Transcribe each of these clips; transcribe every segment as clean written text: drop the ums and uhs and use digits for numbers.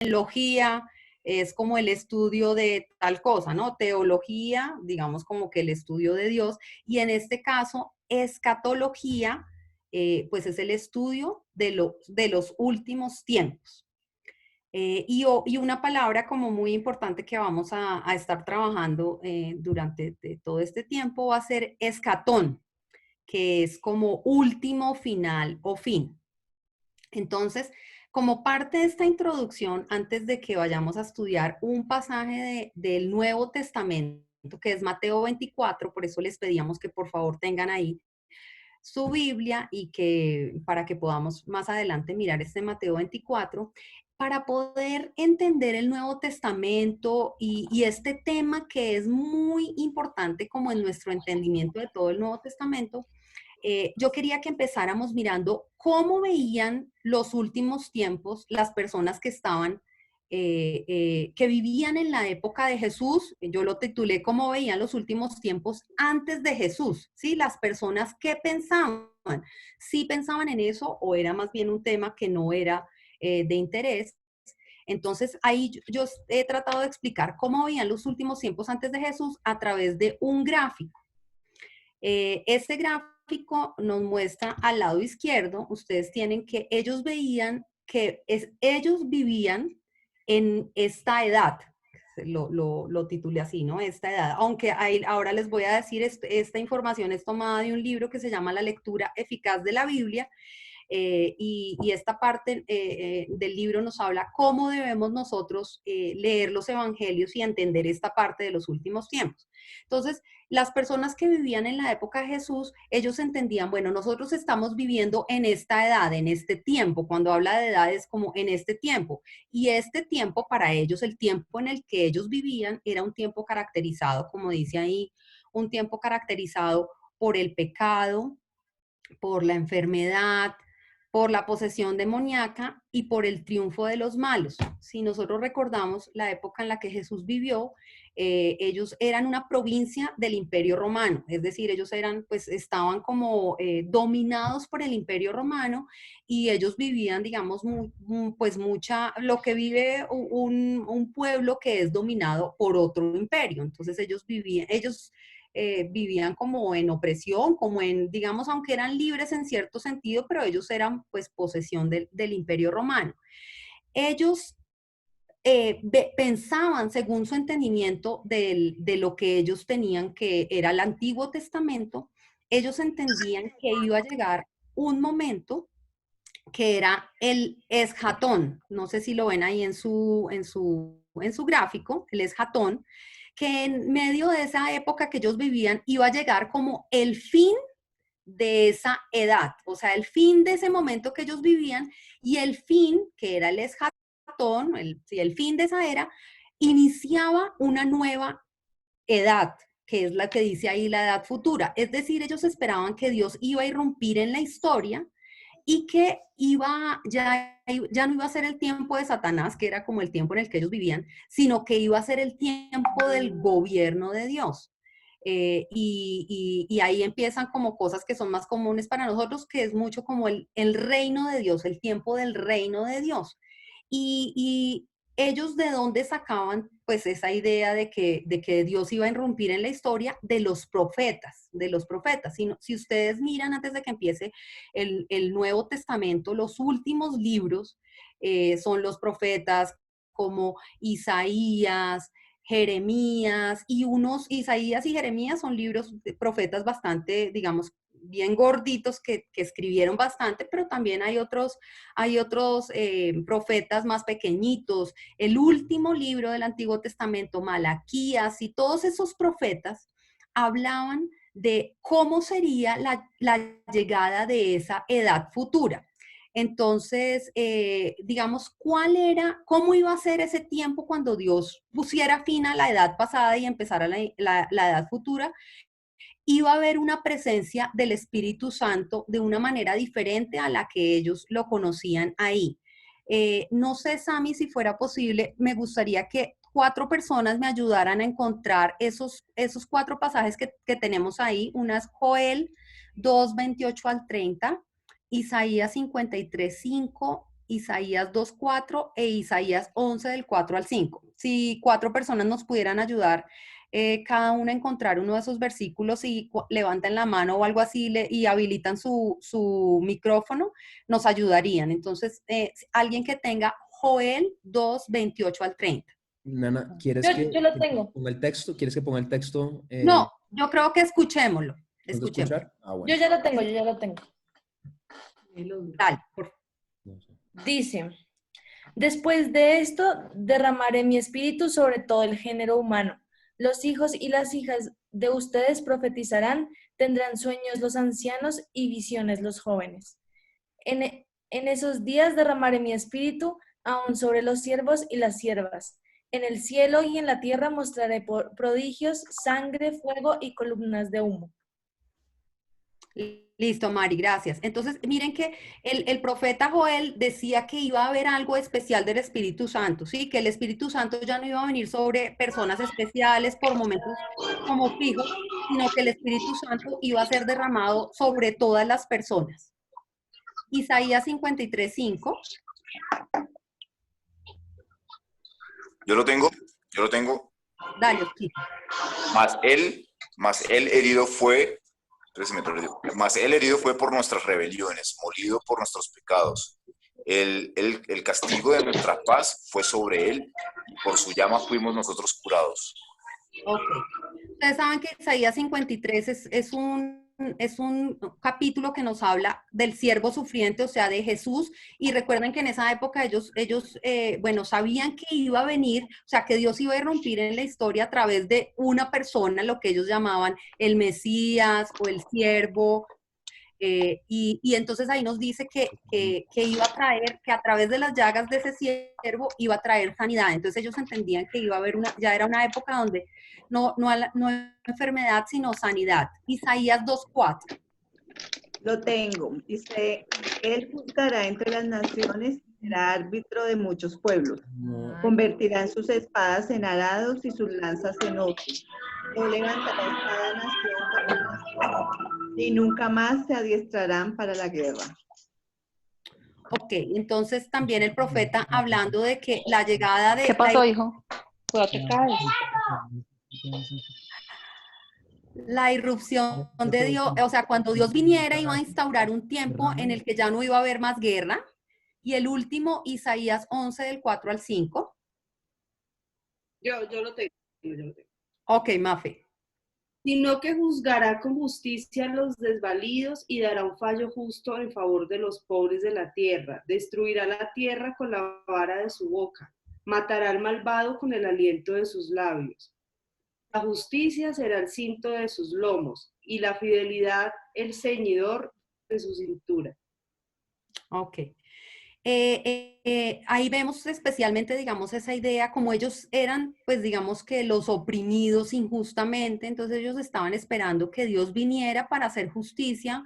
logía es como el estudio de tal cosa, ¿no? Teología, digamos como que el estudio de Dios, y en este caso, escatología, pues es el estudio de los últimos tiempos. Y una palabra como muy importante que vamos a estar trabajando durante todo este tiempo va a ser escatón, que es como último, final o fin. Entonces, como parte de esta introducción, antes de que vayamos a estudiar un pasaje del Nuevo Testamento, que es Mateo 24, por eso les pedíamos que por favor tengan ahí su Biblia y que para que podamos más adelante mirar este Mateo 24, para poder entender el Nuevo Testamento y este tema que es muy importante como en nuestro entendimiento de todo el Nuevo Testamento. Yo quería que empezáramos mirando cómo veían los últimos tiempos las personas que estaban, que vivían en la época de Jesús. Yo lo titulé cómo veían los últimos tiempos antes de Jesús, ¿sí? Las personas que pensaban, si pensaban en eso o era más bien un tema que no era de interés. Entonces, ahí yo he tratado de explicar cómo veían los últimos tiempos antes de Jesús a través de un gráfico. Este gráfico nos muestra al lado izquierdo, ustedes tienen que ellos veían que ellos vivían en esta edad, lo titulé así, ¿no? Esta edad, aunque ahora les voy a decir, esta información es tomada de un libro que se llama La lectura eficaz de la Biblia, y esta parte del libro nos habla cómo debemos nosotros leer los evangelios y entender esta parte de los últimos tiempos. Entonces, las personas que vivían en la época de Jesús, ellos entendían, bueno, nosotros estamos viviendo en esta edad, en este tiempo. Cuando habla de edades, como en este tiempo. Y este tiempo para ellos, el tiempo en el que ellos vivían, era un tiempo caracterizado, como dice ahí, un tiempo caracterizado por el pecado, por la enfermedad, por la posesión demoníaca y por el triunfo de los malos. Si nosotros recordamos la época en la que Jesús vivió, ellos eran una provincia del Imperio Romano, es decir, ellos eran, pues estaban como dominados por el Imperio Romano y ellos vivían, digamos, pues mucha, lo que vive un pueblo que es dominado por otro imperio. Entonces vivían como en opresión, como en, digamos, aunque eran libres en cierto sentido, pero ellos eran pues posesión del Imperio Romano. Ellos pensaban, según su entendimiento de lo que ellos tenían, que era el Antiguo Testamento, ellos entendían que iba a llegar un momento que era el esjatón. No sé si lo ven ahí en su gráfico, el esjatón, que en medio de esa época que ellos vivían iba a llegar como el fin de esa edad, o sea, el fin de ese momento que ellos vivían y el fin, que era el esjatón, el fin de esa era, iniciaba una nueva edad, que es la que dice ahí la edad futura. Es decir, ellos esperaban que Dios iba a irrumpir en la historia y que ya no iba a ser el tiempo de Satanás, que era como el tiempo en el que ellos vivían, sino que iba a ser el tiempo del gobierno de Dios. Y ahí empiezan como cosas que son más comunes para nosotros, que es mucho como el reino de Dios, el tiempo del reino de Dios. Y ellos de dónde sacaban pues esa idea de que Dios iba a irrumpir en la historia de los profetas, de los profetas. Si ustedes miran antes de que empiece el Nuevo Testamento, los últimos libros son los profetas como Isaías, Jeremías, Isaías y Jeremías son libros de profetas bastante, digamos, bien gorditos que escribieron bastante, pero también hay otros profetas más pequeñitos. El último libro del Antiguo Testamento, Malaquías, y todos esos profetas hablaban de cómo sería la llegada de esa edad futura. Entonces, digamos, cómo iba a ser ese tiempo cuando Dios pusiera fin a la edad pasada y empezara la edad futura. Iba a haber una presencia del Espíritu Santo de una manera diferente a la que ellos lo conocían ahí. No sé, Sami, si fuera posible, me gustaría que 4 personas me ayudaran a encontrar esos 4 pasajes que tenemos ahí. Una es Joel 2:28 al 30, Isaías 53:5 Isaías 2:4 e Isaías 11 del 4 al 5. Si 4 personas nos pudieran ayudar, cada una a encontrar uno de esos versículos y levantan la mano o algo así y habilitan su micrófono, nos ayudarían. Entonces, alguien que tenga Joel 2:28 al 30. Nana, Yo lo tengo. ponga el texto? ¿Quieres que ponga el texto? No, yo creo que escuchémoslo. ¿Puedo Escuchemos. escuchar? Ah, bueno. Yo ya lo tengo, yo ya lo tengo. Dale, por favor. No sé. Dice, después de esto derramaré mi espíritu sobre todo el género humano. Los hijos y las hijas de ustedes profetizarán, tendrán sueños los ancianos y visiones los jóvenes. En esos días derramaré mi espíritu aún sobre los siervos y las siervas. En el cielo y en la tierra mostraré prodigios, sangre, fuego y columnas de humo. Listo, Mari, gracias. Entonces, miren que el profeta Joel decía que iba a haber algo especial del Espíritu Santo, ¿sí? Que el Espíritu Santo ya no iba a venir sobre personas especiales por momentos como fijos, sino que el Espíritu Santo iba a ser derramado sobre todas las personas. Isaías 53:5. Yo lo tengo. Dale, sí. Mas él herido fue, mas él herido fue por nuestras rebeliones, molido por nuestros pecados. El castigo de nuestra paz fue sobre él, y por su llama fuimos nosotros curados. Ok. Ustedes saben que Isaías 53 es un capítulo que nos habla del siervo sufriente, o sea, de Jesús, y recuerden que en esa época ellos bueno, sabían que iba a venir, o sea, que Dios iba a irrumpir en la historia a través de una persona, lo que ellos llamaban el Mesías o el siervo, y entonces ahí nos dice que iba a traer, que a través de las llagas de ese siervo iba a traer sanidad. Entonces ellos entendían que iba a haber ya era una época donde no enfermedad, sino sanidad. Isaías 2:4. Lo tengo. Dice, él juzgará entre las naciones y será árbitro de muchos pueblos. Convertirán sus espadas en arados y sus lanzas en hoces. No levantará espada nación contra nación, y nunca más se adiestrarán para la guerra. Ok, entonces también el profeta hablando de que la llegada de... ¿Qué pasó, hijo? Cuídate, caes. La irrupción de Dios, o sea, cuando Dios viniera iba a instaurar un tiempo en el que ya no iba a haber más guerra. Y el último, Isaías 11 del 4 al 5. Yo lo tengo, yo lo tengo. Ok, Mafe. Sino que juzgará con justicia a los desvalidos y dará un fallo justo en favor de los pobres de la tierra. Destruirá la tierra con la vara de su boca. Matará al malvado con el aliento de sus labios. La justicia será el cinto de sus lomos y la fidelidad el ceñidor de su cintura. Ok. Ahí vemos especialmente, digamos, esa idea, como ellos eran, pues digamos que los oprimidos injustamente, entonces ellos estaban esperando que Dios viniera para hacer justicia,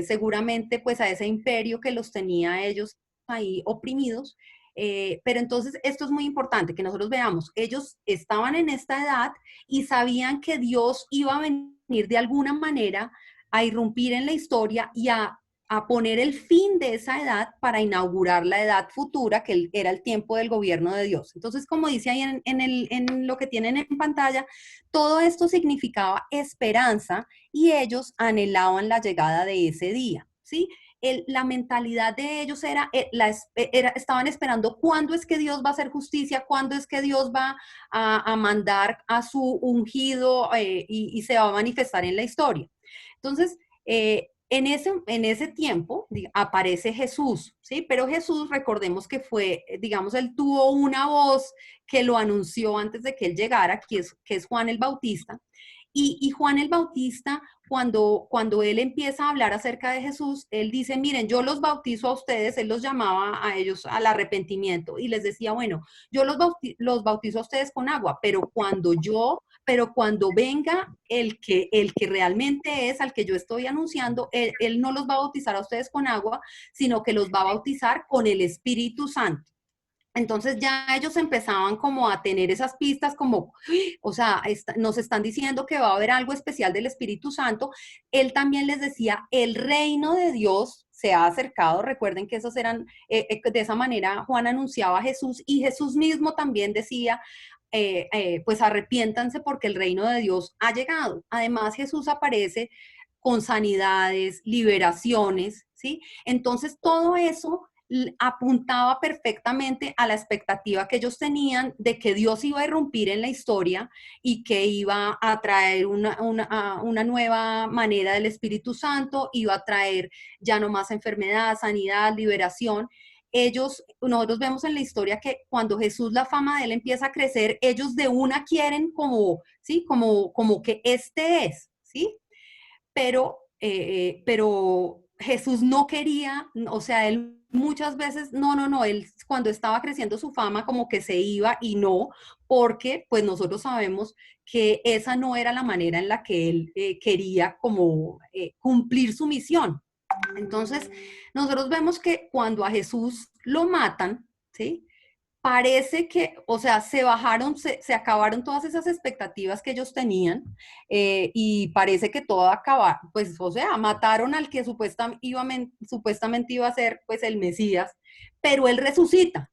seguramente pues a ese imperio que los tenía a ellos ahí oprimidos. Pero entonces esto es muy importante, que nosotros veamos, ellos estaban en esta edad y sabían que Dios iba a venir de alguna manera a irrumpir en la historia y a poner el fin de esa edad para inaugurar la edad futura, que era el tiempo del gobierno de Dios. Entonces, como dice ahí en lo que tienen en pantalla, todo esto significaba esperanza y ellos anhelaban la llegada de ese día, ¿sí? La mentalidad de ellos estaban esperando cuándo es que Dios va a hacer justicia, cuándo es que Dios va a mandar a su ungido y se va a manifestar en la historia. Entonces, en ese tiempo aparece Jesús, ¿sí? Pero Jesús, recordemos que fue, digamos, él tuvo una voz que lo anunció antes de que él llegara, que es Juan el Bautista. Y Juan el Bautista, cuando él empieza a hablar acerca de Jesús, él dice, miren, yo los bautizo a ustedes, él los llamaba a ellos al arrepentimiento y les decía, bueno, yo los bautizo a ustedes con agua, pero cuando venga el que realmente es, al que yo estoy anunciando, él no los va a bautizar a ustedes con agua, sino que los va a bautizar con el Espíritu Santo. Entonces ya ellos empezaban como a tener esas pistas como, o sea, nos están diciendo que va a haber algo especial del Espíritu Santo. Él también les decía, el reino de Dios se ha acercado. Recuerden que esos eran, de esa manera Juan anunciaba a Jesús y Jesús mismo también decía, pues arrepiéntanse porque el reino de Dios ha llegado. Además Jesús aparece con sanidades, liberaciones, ¿sí? Entonces todo eso apuntaba perfectamente a la expectativa que ellos tenían de que Dios iba a irrumpir en la historia y que iba a traer una nueva manera del Espíritu Santo, iba a traer ya no más enfermedad, sanidad, liberación. Nosotros vemos en la historia que cuando Jesús, la fama de él empieza a crecer, ellos de una quieren como, ¿sí? Como que este es, ¿sí? Pero Jesús no quería, o sea, él muchas veces, no, él cuando estaba creciendo su fama como que se iba y no, porque pues nosotros sabemos que esa no era la manera en la que él quería como cumplir su misión. Entonces, nosotros vemos que cuando a Jesús lo matan, ¿sí? Parece que, o sea, se acabaron todas esas expectativas que ellos tenían y parece que todo acaba, pues, o sea, mataron al que supuestamente iba a ser, pues, el Mesías, pero él resucita.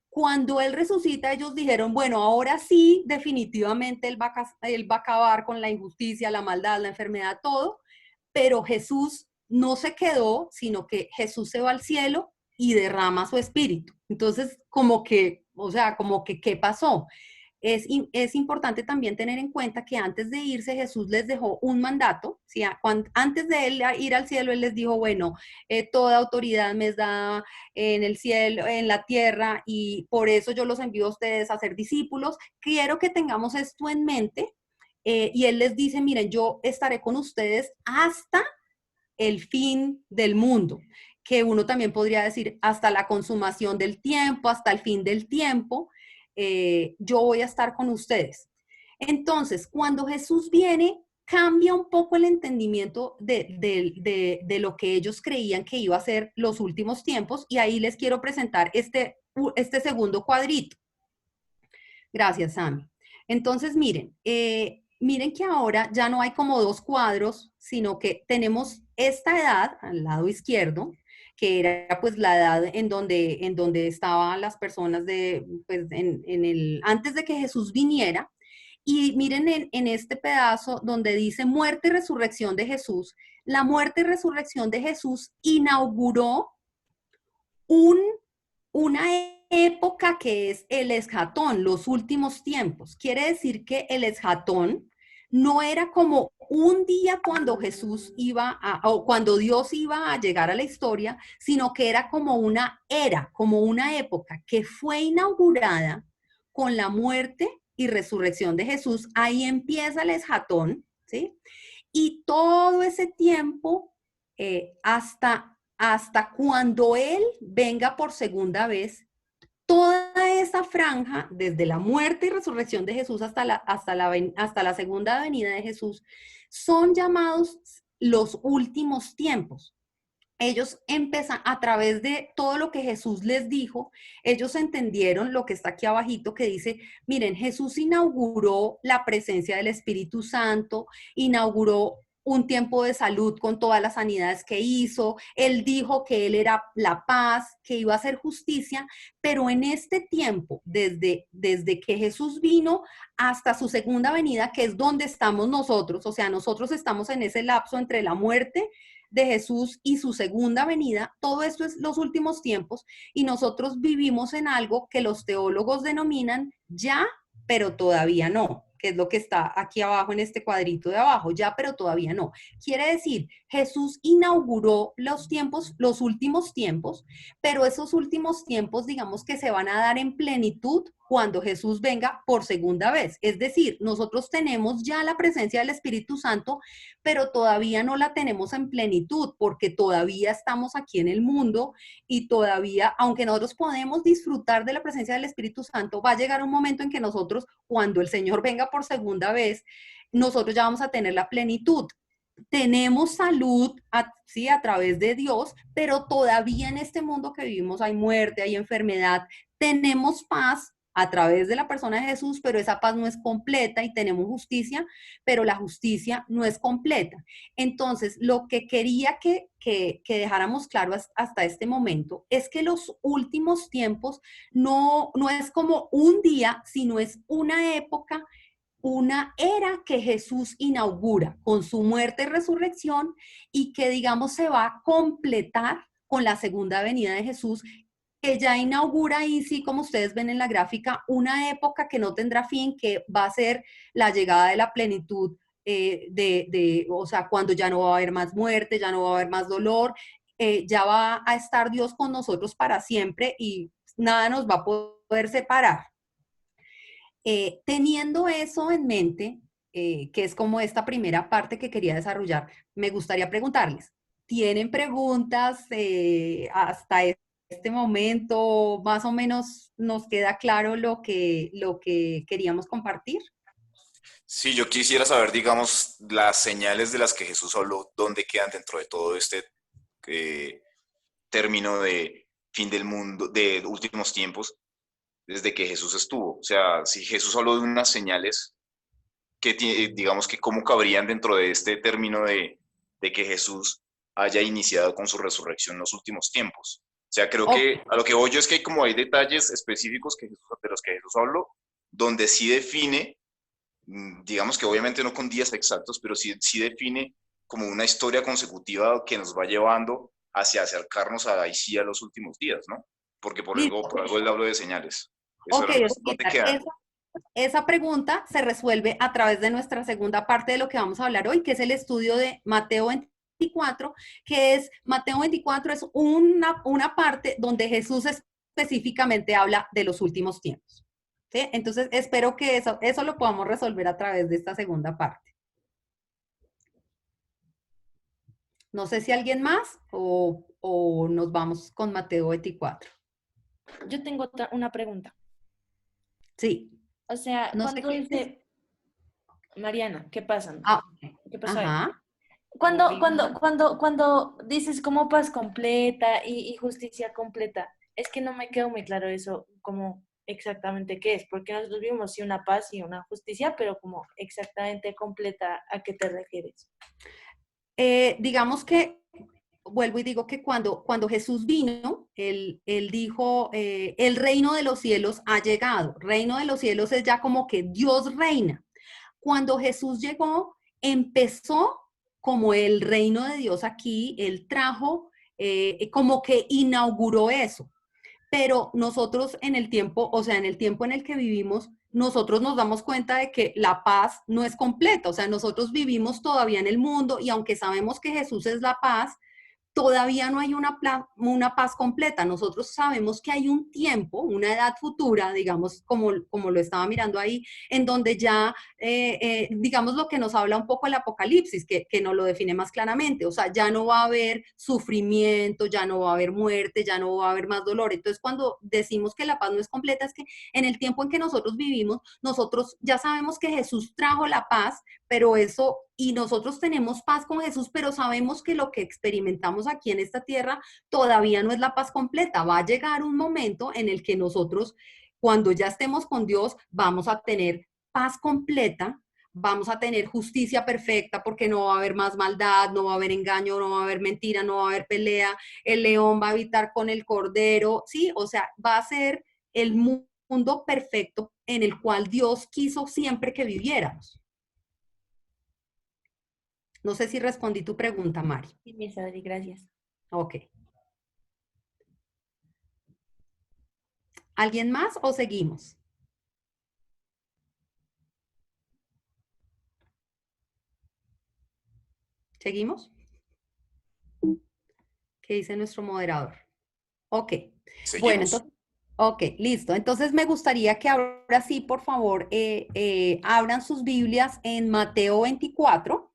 Cuando él resucita, ellos dijeron, bueno, ahora sí, definitivamente él va a acabar con la injusticia, la maldad, la enfermedad, todo, pero Jesús no se quedó, sino que Jesús se va al cielo y derrama su espíritu. Entonces, como que, o sea, como que, ¿qué pasó? Es importante también tener en cuenta que antes de irse Jesús les dejó un mandato, ¿sí? Antes de él ir al cielo, él les dijo, bueno, toda autoridad me es dada en el cielo, en la tierra, y por eso yo los envío a ustedes a ser discípulos. Quiero que tengamos esto en mente, y él les dice, miren, yo estaré con ustedes hasta el fin del mundo, que uno también podría decir hasta la consumación del tiempo, hasta el fin del tiempo, yo voy a estar con ustedes. Entonces, cuando Jesús viene, cambia un poco el entendimiento de lo que ellos creían que iba a ser los últimos tiempos, y ahí les quiero presentar este segundo cuadrito. Gracias, Sammy. Entonces, miren que ahora ya no hay como dos cuadros, sino que tenemos esta edad al lado izquierdo, que era pues la edad en donde estaban las personas pues, antes de que Jesús viniera. Y miren en este pedazo donde dice muerte y resurrección de Jesús. La muerte y resurrección de Jesús inauguró una época que es el esjatón, los últimos tiempos. Quiere decir que el esjatón no era como un día cuando Jesús o cuando Dios iba a llegar a la historia, sino que era como una era, como una época que fue inaugurada con la muerte y resurrección de Jesús. Ahí empieza el esjatón, ¿sí? Y todo ese tiempo hasta cuando Él venga por segunda vez, toda esa franja, desde la muerte y resurrección de Jesús hasta la segunda venida de Jesús, son llamados los últimos tiempos. Ellos empiezan a través de todo lo que Jesús les dijo, ellos entendieron lo que está aquí abajito que dice, miren, Jesús inauguró la presencia del Espíritu Santo, inauguró un tiempo de salud con todas las sanidades que hizo, él dijo que él era la paz, que iba a hacer justicia, pero en este tiempo, desde que Jesús vino hasta su segunda venida, que es donde estamos nosotros, o sea, nosotros estamos en ese lapso entre la muerte de Jesús y su segunda venida, todo esto es los últimos tiempos, y nosotros vivimos en algo que los teólogos denominan ya, pero todavía no, que es lo que está aquí abajo en este cuadrito de abajo, ya, pero todavía no. Quiere decir, Jesús inauguró los tiempos, los últimos tiempos, pero esos últimos tiempos, digamos que se van a dar en plenitud cuando Jesús venga por segunda vez. Es decir, nosotros tenemos ya la presencia del Espíritu Santo, pero todavía no la tenemos en plenitud, porque todavía estamos aquí en el mundo y todavía, aunque nosotros podemos disfrutar de la presencia del Espíritu Santo, va a llegar un momento en que nosotros, cuando el Señor venga por segunda vez, nosotros ya vamos a tener la plenitud. Tenemos salud, sí, a través de Dios, pero todavía en este mundo que vivimos hay muerte, hay enfermedad, tenemos paz a través de la persona de Jesús, pero esa paz no es completa y tenemos justicia, pero la justicia no es completa. Entonces, lo que quería que dejáramos claro hasta este momento es que los últimos tiempos no es como un día, sino es una época, una era que Jesús inaugura con su muerte y resurrección y que, digamos, se va a completar con la segunda venida de Jesús, que ya inaugura ahí, sí, como ustedes ven en la gráfica, una época que no tendrá fin, que va a ser la llegada de la plenitud, o sea, cuando ya no va a haber más muerte, ya no va a haber más dolor, ya va a estar Dios con nosotros para siempre y nada nos va a poder separar. Teniendo eso en mente, que es como esta primera parte que quería desarrollar, me gustaría preguntarles, ¿tienen preguntas hasta este momento? Más o menos nos queda claro lo que queríamos compartir. Sí, yo quisiera saber, digamos, las señales de las que Jesús habló, ¿dónde quedan dentro de todo este término de fin del mundo, de últimos tiempos, desde que Jesús estuvo? O sea, si Jesús habló de unas señales, digamos que cómo cabrían dentro de este término de que Jesús haya iniciado con su resurrección en los últimos tiempos. O sea, creo que a lo que voy yo es que hay detalles específicos de los que Jesús habló, donde sí define, digamos que obviamente no con días exactos, pero sí define como una historia consecutiva que nos va llevando hacia acercarnos ahí sí a los últimos días, ¿no? Porque por algo él habló de señales. Eso Ok, era, ¿dónde quedan? esa pregunta se resuelve a través de nuestra segunda parte de lo que vamos a hablar hoy, que es el estudio de Mateo 24, que es, Mateo 24 es una parte donde Jesús específicamente habla de los últimos tiempos. ¿Sí? Entonces, espero que eso lo podamos resolver a través de esta segunda parte. No sé si alguien más o nos vamos con Mateo 24. Yo tengo una pregunta. Sí. O sea, No sé cuando quién es. dice, Mariana, ¿qué pasa? ¿Qué pasó ahí? Ajá. Cuando dices como paz completa y justicia completa, es que no me quedó muy claro eso, como exactamente qué es, porque nosotros vimos sí una paz y una justicia, pero como exactamente completa, ¿a qué te refieres? Digamos que, vuelvo y digo que cuando Jesús vino, él dijo, el reino de los cielos ha llegado. Reino de los cielos es ya como que Dios reina. Cuando Jesús llegó, empezó como el reino de Dios aquí, él trajo, como que inauguró eso. Pero nosotros en el tiempo, o sea, en el tiempo en el que vivimos, nosotros nos damos cuenta de que la paz no es completa, o sea, nosotros vivimos todavía en el mundo y aunque sabemos que Jesús es la paz, todavía no hay una paz completa. Nosotros sabemos que hay un tiempo, una edad futura, digamos, como lo estaba mirando ahí, en donde ya, digamos, lo que nos habla un poco el Apocalipsis, que nos lo define más claramente. O sea, ya no va a haber sufrimiento, ya no va a haber muerte, ya no va a haber más dolor. Entonces, cuando decimos que la paz no es completa, es que en el tiempo en que nosotros vivimos, nosotros ya sabemos que Jesús trajo la paz, pero eso, y nosotros tenemos paz con Jesús, pero sabemos que lo que experimentamos aquí en esta tierra todavía no es la paz completa. Va a llegar un momento en el que nosotros, cuando ya estemos con Dios, vamos a tener paz completa, vamos a tener justicia perfecta porque no va a haber más maldad, no va a haber engaño, no va a haber mentira, no va a haber pelea, el león va a habitar con el cordero, ¿sí? O sea, va a ser el mundo perfecto en el cual Dios quiso siempre que viviéramos. No sé si respondí tu pregunta, Mari. Sí, Miss Adri, gracias. Ok. ¿Alguien más o seguimos? ¿Seguimos? ¿Qué dice nuestro moderador? Ok. Seguimos. Bueno, entonces, ok, listo. Entonces me gustaría que ahora sí, por favor, abran sus Biblias en Mateo 24.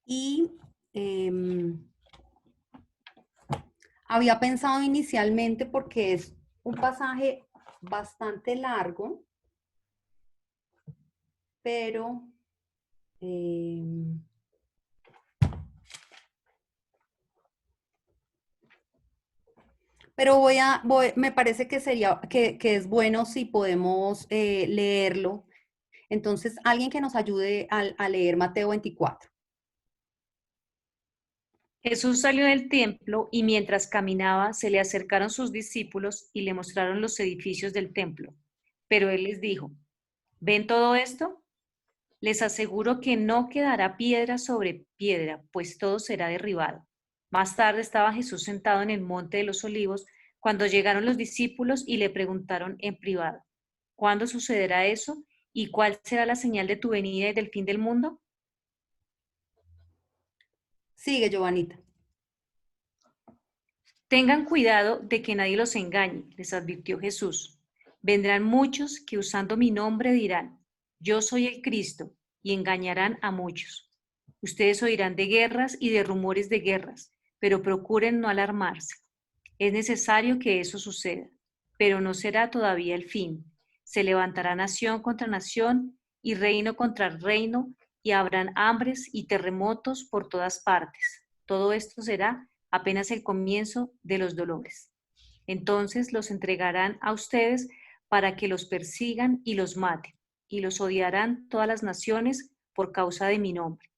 Y había pensado inicialmente, porque es un pasaje bastante largo, pero Pero me parece que sería, que es bueno si podemos leerlo. Entonces, alguien que nos ayude a leer Mateo 24. Jesús salió del templo y mientras caminaba se le acercaron sus discípulos y le mostraron los edificios del templo. Pero él les dijo, ¿ven todo esto? Les aseguro que no quedará piedra sobre piedra, pues todo será derribado. Más tarde estaba Jesús sentado en el monte de los olivos cuando llegaron los discípulos y le preguntaron en privado, ¿cuándo sucederá eso? ¿Y cuál será la señal de tu venida y del fin del mundo? Sigue, Giovanita. Tengan cuidado de que nadie los engañe, les advirtió Jesús. Vendrán muchos que usando mi nombre dirán, yo soy el Cristo, y engañarán a muchos. Ustedes oirán de guerras y de rumores de guerras, pero procuren no alarmarse. Es necesario que eso suceda, pero no será todavía el fin. Se levantará nación contra nación y reino contra reino, y habrán hambres y terremotos por todas partes. Todo esto será apenas el comienzo de los dolores. Entonces los entregarán a ustedes para que los persigan y los maten, y los odiarán todas las naciones por causa de mi nombre.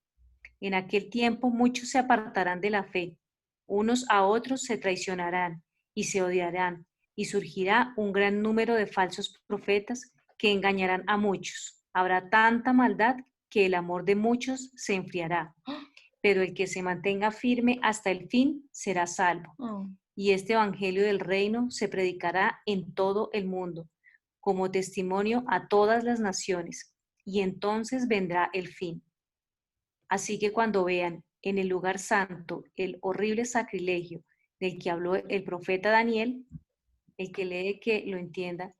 En aquel tiempo muchos se apartarán de la fe, unos a otros se traicionarán y se odiarán, y surgirá un gran número de falsos profetas que engañarán a muchos. Habrá tanta maldad que el amor de muchos se enfriará, pero el que se mantenga firme hasta el fin será salvo. Y este evangelio del reino se predicará en todo el mundo, como testimonio a todas las naciones, y entonces vendrá el fin. Así que cuando vean en el lugar santo el horrible sacrilegio del que habló el profeta Daniel, el que lee que lo entienda,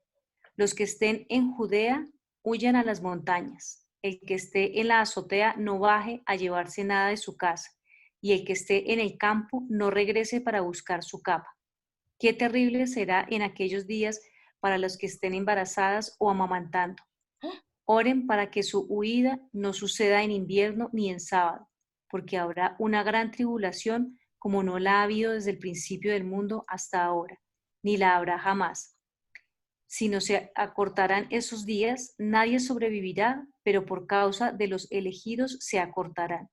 los que estén en Judea huyan a las montañas, el que esté en la azotea no baje a llevarse nada de su casa, y el que esté en el campo no regrese para buscar su capa. Qué terrible será en aquellos días para los que estén embarazadas o amamantando. Oren para que su huida no suceda en invierno ni en sábado, porque habrá una gran tribulación como no la ha habido desde el principio del mundo hasta ahora, ni la habrá jamás. Si no se acortarán esos días, nadie sobrevivirá, pero por causa de los elegidos se acortarán.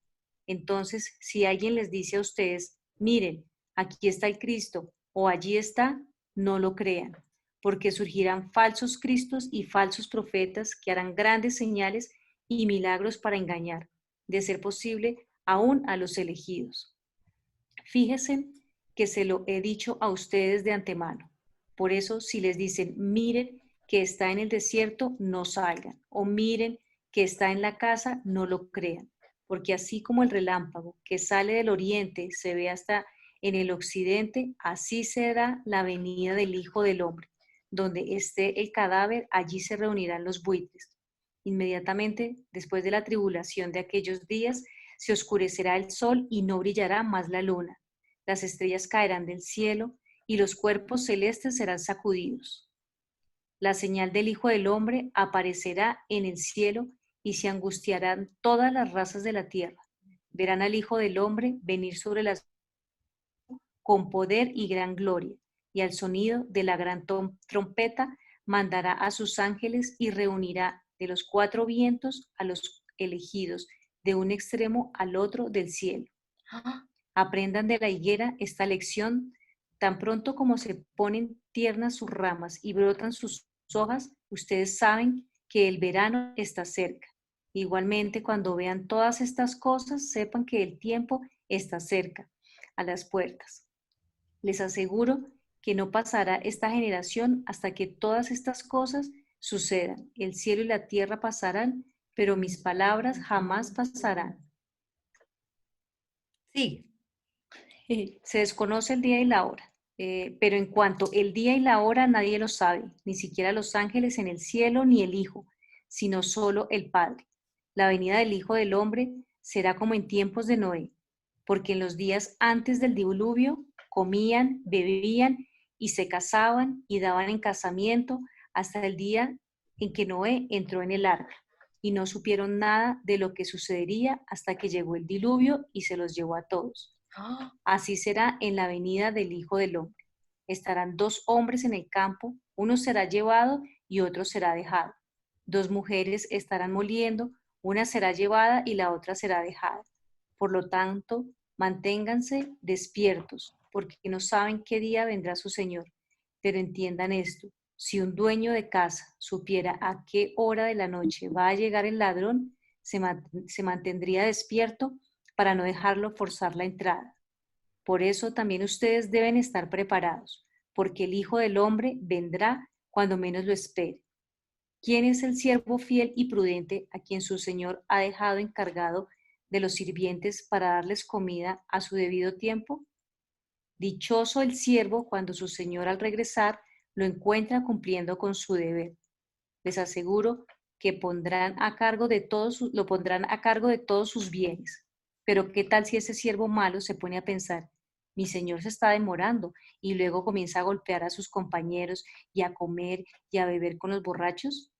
Entonces, si alguien les dice a ustedes, miren, aquí está el Cristo, o allí está, no lo crean, porque surgirán falsos cristos y falsos profetas que harán grandes señales y milagros para engañar, de ser posible, aún a los elegidos. Fíjense que se lo he dicho a ustedes de antemano. Por eso, si les dicen, miren que está en el desierto, no salgan. O miren que está en la casa, no lo crean. Porque así como el relámpago que sale del oriente se ve hasta en el occidente, así será la venida del Hijo del Hombre. Donde esté el cadáver, allí se reunirán los buitres. Inmediatamente, después de la tribulación de aquellos días, se oscurecerá el sol y no brillará más la luna. Las estrellas caerán del cielo y los cuerpos celestes serán sacudidos. La señal del Hijo del Hombre aparecerá en el cielo y se angustiarán todas las razas de la tierra. Verán al Hijo del Hombre venir sobre las con poder y gran gloria, y al sonido de la gran trompeta mandará a sus ángeles y reunirá de los cuatro vientos a los elegidos, de un extremo al otro del cielo. Aprendan de la higuera esta lección. Tan pronto como se ponen tiernas sus ramas y brotan sus hojas, ustedes saben que el verano está cerca. Igualmente, cuando vean todas estas cosas, sepan que el tiempo está cerca, a las puertas. Les aseguro que no pasará esta generación hasta que todas estas cosas sucedan. El cielo y la tierra pasarán, pero mis palabras jamás pasarán. Sí. Se desconoce el día y la hora, pero en cuanto el día y la hora nadie lo sabe, ni siquiera los ángeles en el cielo ni el Hijo, sino solo el Padre. La venida del Hijo del Hombre será como en tiempos de Noé, porque en los días antes del diluvio comían, bebían y se casaban y daban en casamiento hasta el día en que Noé entró en el arca, y no supieron nada de lo que sucedería hasta que llegó el diluvio y se los llevó a todos. Así será en la venida del Hijo del Hombre. Estarán 2 hombres en el campo, uno será llevado y otro será dejado. 2 mujeres estarán moliendo, una será llevada y la otra será dejada. Por lo tanto, manténganse despiertos, porque no saben qué día vendrá su Señor. Pero entiendan esto, si un dueño de casa supiera a qué hora de la noche va a llegar el ladrón, se mantendría despierto para no dejarlo forzar la entrada. Por eso también ustedes deben estar preparados, porque el Hijo del Hombre vendrá cuando menos lo espere. ¿Quién es el siervo fiel y prudente a quien su Señor ha dejado encargado de los sirvientes para darles comida a su debido tiempo? Dichoso el siervo cuando su Señor al regresar lo encuentra cumpliendo con su deber. Les aseguro que lo pondrán a cargo de todos sus bienes. Pero ¿qué tal si ese siervo malo se pone a pensar, mi Señor se está demorando, y luego comienza a golpear a sus compañeros y a comer y a beber con los borrachos?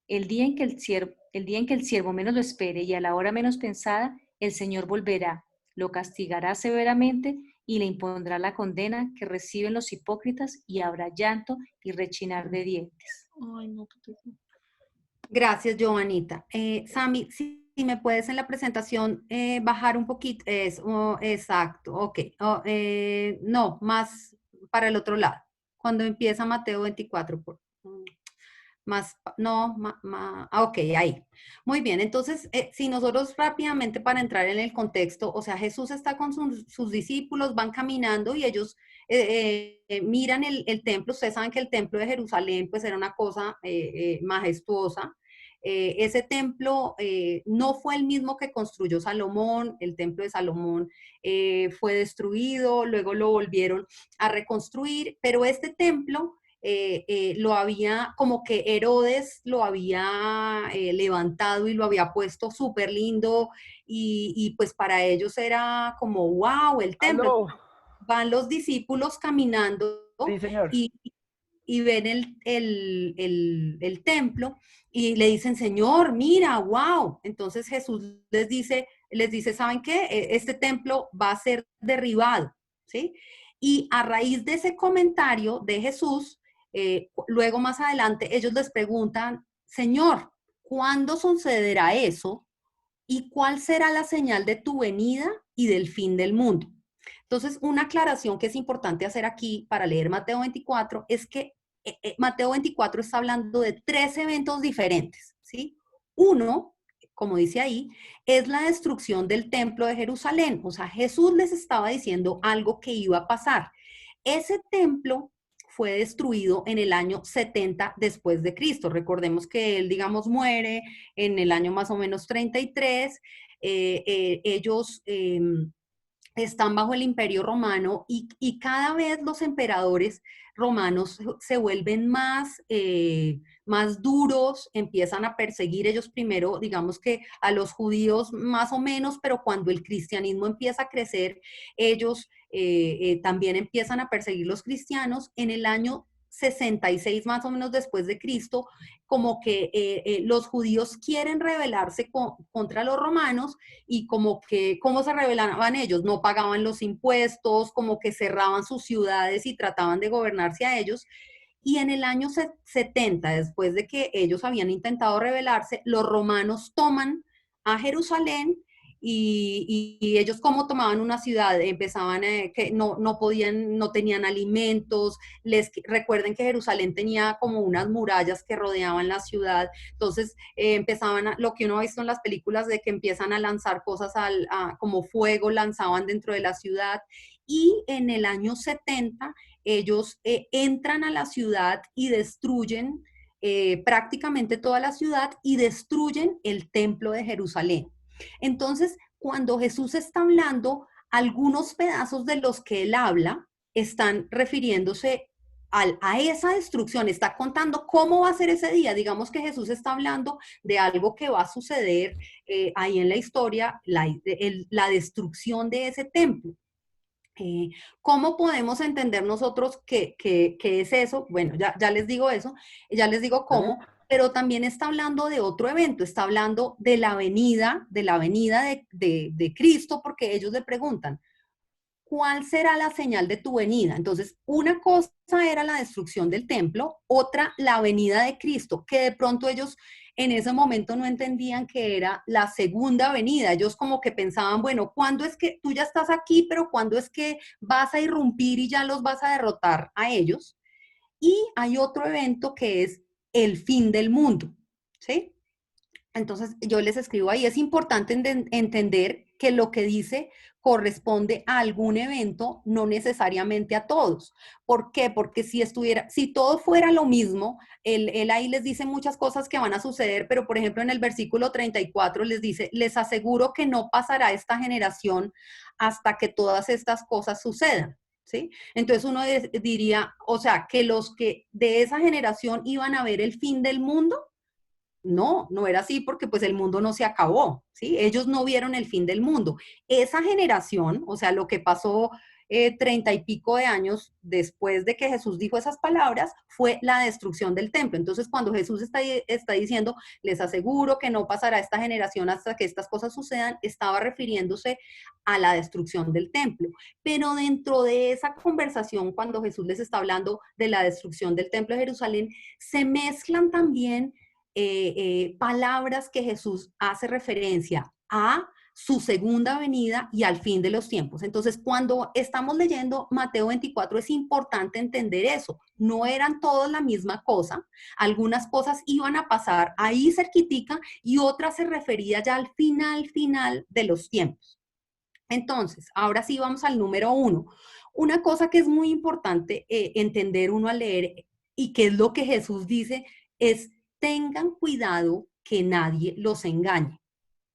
El día en que el siervo menos lo espere y a la hora menos pensada, el Señor volverá, lo castigará severamente y le impondrá la condena que reciben los hipócritas, y habrá llanto y rechinar de dientes. Ay, no, qué terrible. Gracias, Joanita. Sami, si me puedes en la presentación bajar un poquito, exacto, ok. No, más para el otro lado. Cuando empieza Mateo 24, más, no, ok, ahí. Muy bien, entonces, si nosotros rápidamente para entrar en el contexto, o sea, Jesús está con sus discípulos, van caminando y ellos miran el templo. Ustedes saben que el templo de Jerusalén pues era una cosa majestuosa. Ese templo no fue el mismo que construyó Salomón. El templo de Salomón fue destruido, luego lo volvieron a reconstruir, pero este templo lo había, como que Herodes lo había levantado y lo había puesto súper lindo, y pues para ellos era como, wow, el templo. Aló. Van los discípulos caminando Sí, señor. y ven el templo y le dicen, Señor, mira, wow. Entonces Jesús les dice, ¿saben qué? Este templo va a ser derribado, ¿sí? Y a raíz de ese comentario de Jesús, luego más adelante ellos les preguntan, Señor, ¿cuándo sucederá eso? ¿Y cuál será la señal de tu venida y del fin del mundo? Entonces, una aclaración que es importante hacer aquí para leer Mateo 24 es que Mateo 24 está hablando de 3 eventos diferentes, ¿sí? Uno, como dice ahí, es la destrucción del templo de Jerusalén. O sea, Jesús les estaba diciendo algo que iba a pasar. Ese templo fue destruido en el año 70 después de Cristo. Recordemos que él, digamos, muere en el año más o menos 33. Ellos están bajo el imperio romano y cada vez los emperadores romanos se vuelven más duros, empiezan a perseguir ellos primero, digamos que a los judíos más o menos, pero cuando el cristianismo empieza a crecer, ellos también empiezan a perseguir los cristianos. En el año 66 más o menos después de Cristo, como que los judíos quieren rebelarse contra los romanos, y como que, ¿cómo se rebelaban ellos? No pagaban los impuestos, como que cerraban sus ciudades y trataban de gobernarse a ellos. Y en el año 70, después de que ellos habían intentado rebelarse, los romanos toman a Jerusalén, y ellos, como tomaban una ciudad, empezaban que no podían, no tenían alimentos. Recuerden que Jerusalén tenía como unas murallas que rodeaban la ciudad. Entonces empezaban lo que uno ha visto en las películas, de que empiezan a lanzar cosas como fuego, lanzaban dentro de la ciudad. Y en el año 70 ellos entran a la ciudad y destruyen prácticamente toda la ciudad, y destruyen el templo de Jerusalén. Entonces, cuando Jesús está hablando, algunos pedazos de los que él habla están refiriéndose a esa destrucción. Está contando cómo va a ser ese día. Digamos que Jesús está hablando de algo que va a suceder ahí en la historia, la destrucción de ese templo. ¿Cómo podemos entender nosotros qué es eso? Bueno, ya les digo eso, ya les digo cómo. Pero también está hablando de otro evento, está hablando de la venida de Cristo, porque ellos le preguntan, ¿cuál será la señal de tu venida? Entonces, una cosa era la destrucción del templo, otra la venida de Cristo, que de pronto ellos en ese momento no entendían que era la segunda venida. Ellos como que pensaban, bueno, ¿cuándo es que tú ya estás aquí, pero cuándo es que vas a irrumpir y ya los vas a derrotar a ellos? Y hay otro evento que es el fin del mundo, ¿sí? Entonces yo les escribo ahí, es importante entender que lo que dice corresponde a algún evento, no necesariamente a todos. ¿Por qué? Porque si todo fuera lo mismo, él ahí les dice muchas cosas que van a suceder, pero por ejemplo en el versículo 34 les dice, les aseguro que no pasará esta generación hasta que todas estas cosas sucedan. ¿Sí? Entonces uno diría, o sea, que los que de esa generación iban a ver el fin del mundo, no, no era así porque pues el mundo no se acabó, ¿sí? Ellos no vieron el fin del mundo. Esa generación, o sea, lo que pasó 30 y pico de años después de que Jesús dijo esas palabras, fue la destrucción del templo. Entonces, cuando Jesús está diciendo, les aseguro que no pasará esta generación hasta que estas cosas sucedan, estaba refiriéndose a la destrucción del templo. Pero dentro de esa conversación, cuando Jesús les está hablando de la destrucción del templo de Jerusalén, se mezclan también palabras que Jesús hace referencia a su segunda venida y al fin de los tiempos. Entonces, cuando estamos leyendo Mateo 24, es importante entender eso. No eran todas la misma cosa. Algunas cosas iban a pasar ahí cerquitica y otras se refería ya al final de los tiempos. Entonces, ahora sí vamos al número 1. Una cosa que es muy importante entender uno al leer y que es lo que Jesús dice es tengan cuidado que nadie los engañe,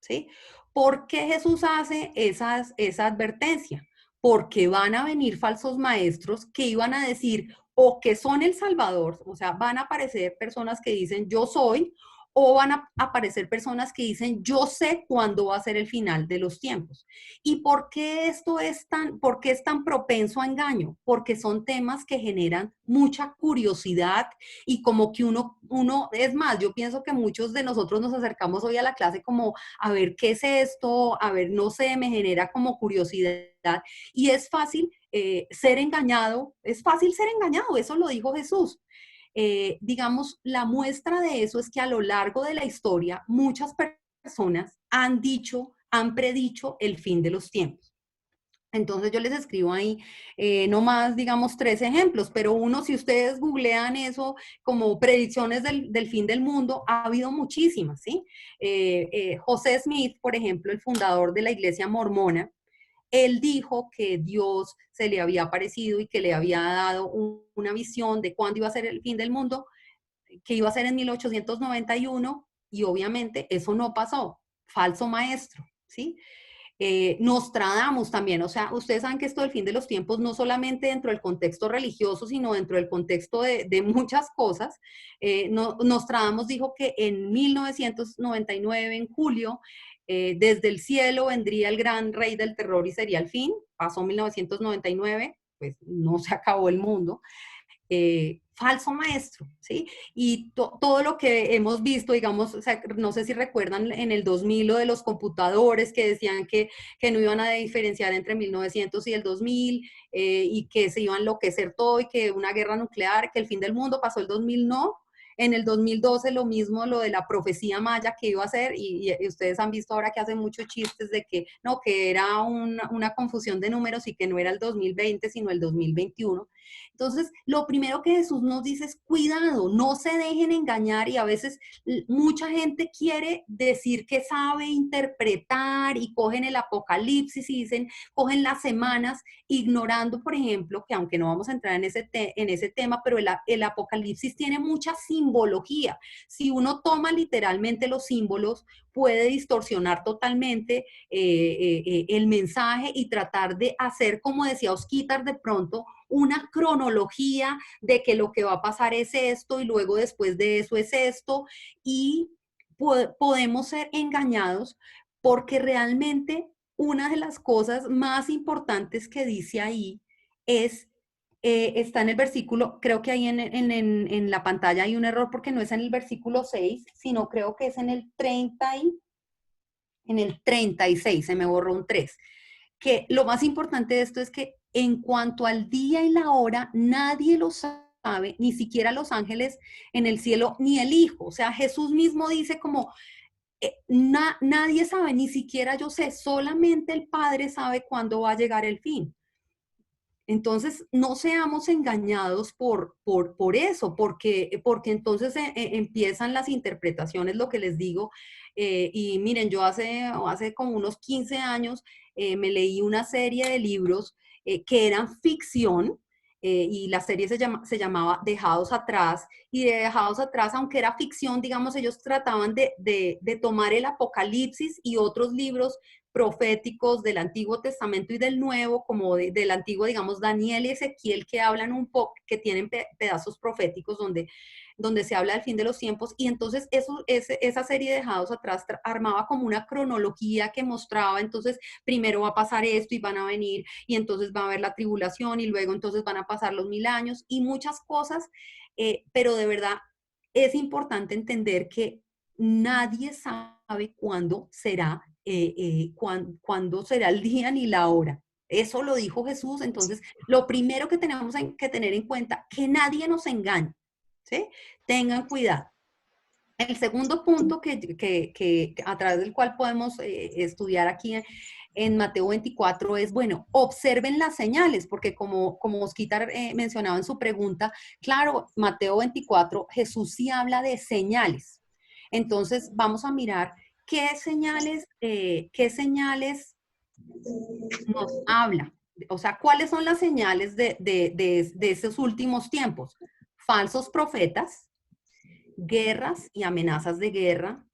¿sí? ¿Por qué Jesús hace esa advertencia? Porque van a venir falsos maestros que iban a decir o que son el Salvador, o sea, van a aparecer personas que dicen yo soy, o van a aparecer personas que dicen yo sé cuándo va a ser el final de los tiempos. ¿Y por qué por qué es tan propenso a engaño? Porque son temas que generan mucha curiosidad y como que es más, yo pienso que muchos de nosotros nos acercamos hoy a la clase como a ver qué es esto, a ver, no sé, me genera como curiosidad y es fácil ser engañado, eso lo dijo Jesús. Digamos, la muestra de eso es que a lo largo de la historia muchas personas han predicho el fin de los tiempos. Entonces yo les escribo ahí nomás, digamos, 3 ejemplos, pero uno, si ustedes googlean eso como predicciones del fin del mundo, ha habido muchísimas, ¿sí? José Smith, por ejemplo, el fundador de la iglesia mormona, él dijo que Dios se le había aparecido y que le había dado una visión de cuándo iba a ser el fin del mundo, que iba a ser en 1891, y obviamente eso no pasó. Falso maestro, ¿sí? Nostradamus también, o sea, ustedes saben que esto del fin de los tiempos no solamente dentro del contexto religioso, sino dentro del contexto de muchas cosas. Nostradamus dijo que en 1999, en julio, desde el cielo vendría el gran rey del terror y sería el fin. Pasó 1999, pues no se acabó el mundo. Falso maestro, ¿sí? Y todo lo que hemos visto, digamos, o sea, no sé si recuerdan en el 2000 lo de los computadores que decían que no iban a diferenciar entre 1900 y el 2000 y que se iba a enloquecer todo y que una guerra nuclear, que el fin del mundo pasó el 2000, no. En el 2012 lo mismo, lo de la profecía maya que iba a ser, y ustedes han visto ahora que hacen muchos chistes de que no, que era una confusión de números y que no era el 2020, sino el 2021. Entonces, lo primero que Jesús nos dice es cuidado, no se dejen engañar y a veces mucha gente quiere decir que sabe interpretar y cogen el Apocalipsis y dicen, cogen las semanas, ignorando, por ejemplo, que aunque no vamos a entrar en ese tema, pero el Apocalipsis tiene mucha simbología. Si uno toma literalmente los símbolos, puede distorsionar totalmente el mensaje y tratar de hacer, como decía Osquitar, de pronto una cronología de que lo que va a pasar es esto y luego después de eso es esto y podemos ser engañados porque realmente una de las cosas más importantes que dice ahí es, está en el versículo, creo que ahí en la pantalla hay un error porque no es en el versículo 6, sino creo que es en el 36, se me borró un 3, que lo más importante de esto es que en cuanto al día y la hora, nadie lo sabe, ni siquiera los ángeles en el cielo, ni el Hijo. O sea, Jesús mismo dice como, nadie sabe, ni siquiera yo sé, solamente el Padre sabe cuándo va a llegar el fin. Entonces, no seamos engañados por eso, porque entonces empiezan las interpretaciones, lo que les digo. Y miren, yo hace como unos 15 años me leí una serie de libros que eran ficción, y la serie se llamaba Dejados Atrás, y de Dejados Atrás, aunque era ficción, digamos, ellos trataban de tomar el Apocalipsis y otros libros proféticos del Antiguo Testamento y del Nuevo, como del Antiguo, digamos, Daniel y Ezequiel, que hablan un poco, que tienen pedazos proféticos donde se habla del fin de los tiempos, y entonces esa serie de Dejados Atrás armaba como una cronología que mostraba, entonces primero va a pasar esto y van a venir, y entonces va a haber la tribulación, y luego entonces van a pasar los 1000 años, y muchas cosas, pero de verdad es importante entender que nadie sabe cuándo será cuándo será el día ni la hora. Eso lo dijo Jesús. Entonces, lo primero que tenemos que tener en cuenta, que nadie nos engañe, ¿sí? Tengan cuidado. El segundo punto que a través del cual podemos estudiar aquí en Mateo 24 es, bueno, observen las señales, porque como Osquitar mencionaba en su pregunta, claro, Mateo 24, Jesús sí habla de señales. Entonces, vamos a mirar qué señales nos habla. O sea, ¿cuáles son las señales de esos últimos tiempos? Falsos profetas, guerras y amenazas de guerra,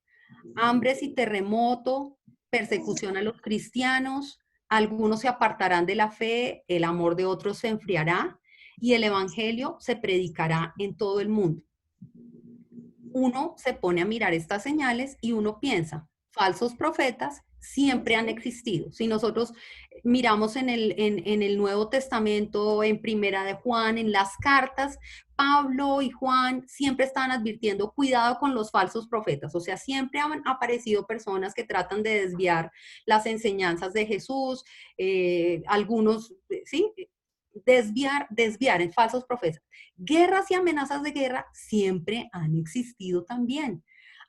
hambres y terremoto, persecución a los cristianos, algunos se apartarán de la fe, el amor de otros se enfriará y el evangelio se predicará en todo el mundo. Uno se pone a mirar estas señales y uno piensa, falsos profetas siempre han existido. Si nosotros miramos en el Nuevo Testamento, en Primera de Juan, en las cartas, Pablo y Juan siempre estaban advirtiendo, cuidado con los falsos profetas. O sea, siempre han aparecido personas que tratan de desviar las enseñanzas de Jesús, algunos, ¿sí? Desviar en falsos profetas. Guerras y amenazas de guerra siempre han existido también.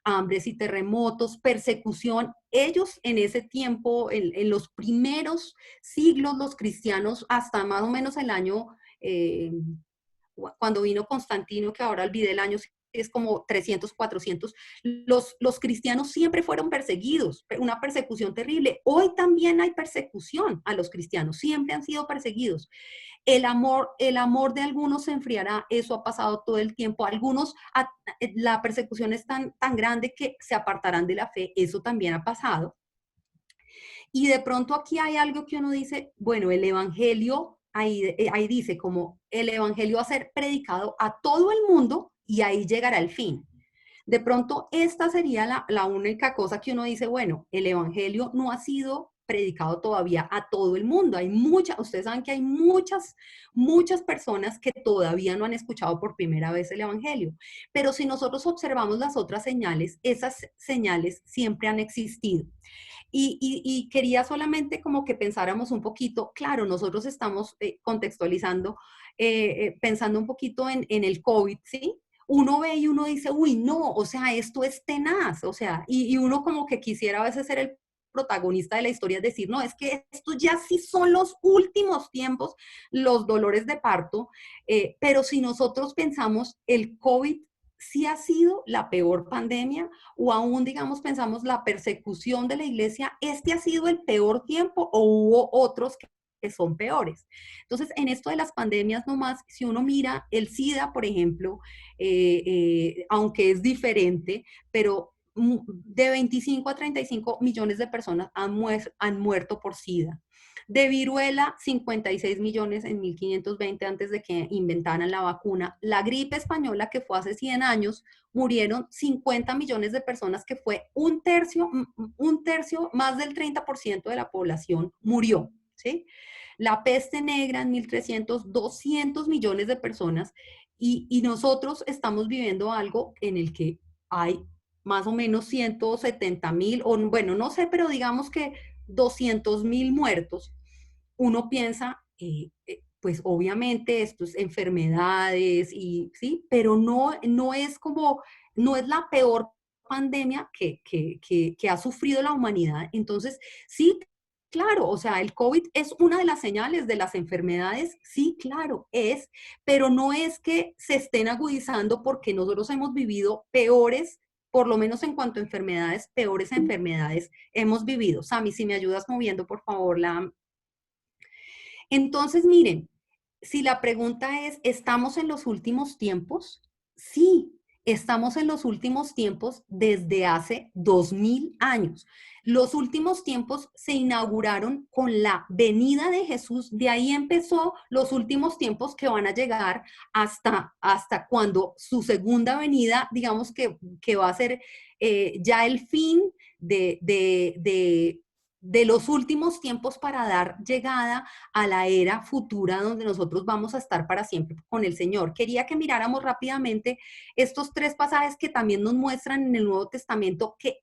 Hambres y terremotos, persecución. Ellos en ese tiempo, en los primeros siglos, los cristianos, hasta más o menos el año, cuando vino Constantino, que ahora olvidé el año, es como 300, 400, los cristianos siempre fueron perseguidos, una persecución terrible. Hoy también hay persecución a los cristianos, siempre han sido perseguidos. El amor de algunos se enfriará, eso ha pasado todo el tiempo. Algunos, la persecución es tan grande que se apartarán de la fe, eso también ha pasado. Y de pronto aquí hay algo que uno dice, bueno, el evangelio, ahí dice como el evangelio va a ser predicado a todo el mundo y ahí llegará el fin. De pronto esta sería la única cosa que uno dice, bueno, el evangelio no ha sido predicado todavía a todo el mundo. Ustedes saben que hay muchas personas que todavía no han escuchado por primera vez el evangelio. Pero si nosotros observamos las otras señales, esas señales siempre han existido. Y quería solamente como que pensáramos un poquito, claro, nosotros estamos contextualizando, pensando un poquito en el COVID, ¿sí? Uno ve y uno dice, uy, no, o sea, esto es tenaz, o sea, y uno como que quisiera a veces ser el protagonista de la historia, es decir, no, es que estos ya sí son los últimos tiempos, los dolores de parto, pero si nosotros pensamos, el COVID sí ha sido la peor pandemia, o aún, digamos, pensamos la persecución de la iglesia, este ha sido el peor tiempo, o hubo otros que son peores. Entonces, en esto de las pandemias nomás, si uno mira el SIDA, por ejemplo, aunque es diferente, pero de 25 a 35 millones de personas han muerto por SIDA. De viruela, 56 millones en 1520 antes de que inventaran la vacuna. La gripe española, que fue hace 100 años, murieron 50 millones de personas, que fue un tercio, más del 30% de la población murió, ¿sí? La peste negra en 1300, 200 millones de personas, y nosotros estamos viviendo algo en el que hay más o menos 170,000, o bueno, no sé, pero digamos que 200,000 muertos. uno piensa, pues obviamente esto es enfermedades y sí, pero no es como, no es la peor pandemia que ha sufrido la humanidad. Entonces, sí, claro, o sea, el COVID es una de las señales de las enfermedades, sí, claro, es, pero no es que se estén agudizando porque nosotros hemos vivido peores, por lo menos en cuanto a enfermedades, peores enfermedades hemos vivido. Sami, si me ayudas moviendo, por favor, la... Entonces, miren, si la pregunta es, ¿estamos en los últimos tiempos? Sí, estamos en los últimos tiempos desde hace 2000 años. Los últimos tiempos se inauguraron con la venida de Jesús. De ahí empezó los últimos tiempos que van a llegar hasta cuando su segunda venida, digamos que va a ser ya el fin de los últimos tiempos para dar llegada a la era futura donde nosotros vamos a estar para siempre con el Señor. Quería que miráramos rápidamente estos tres pasajes que también nos muestran en el Nuevo Testamento que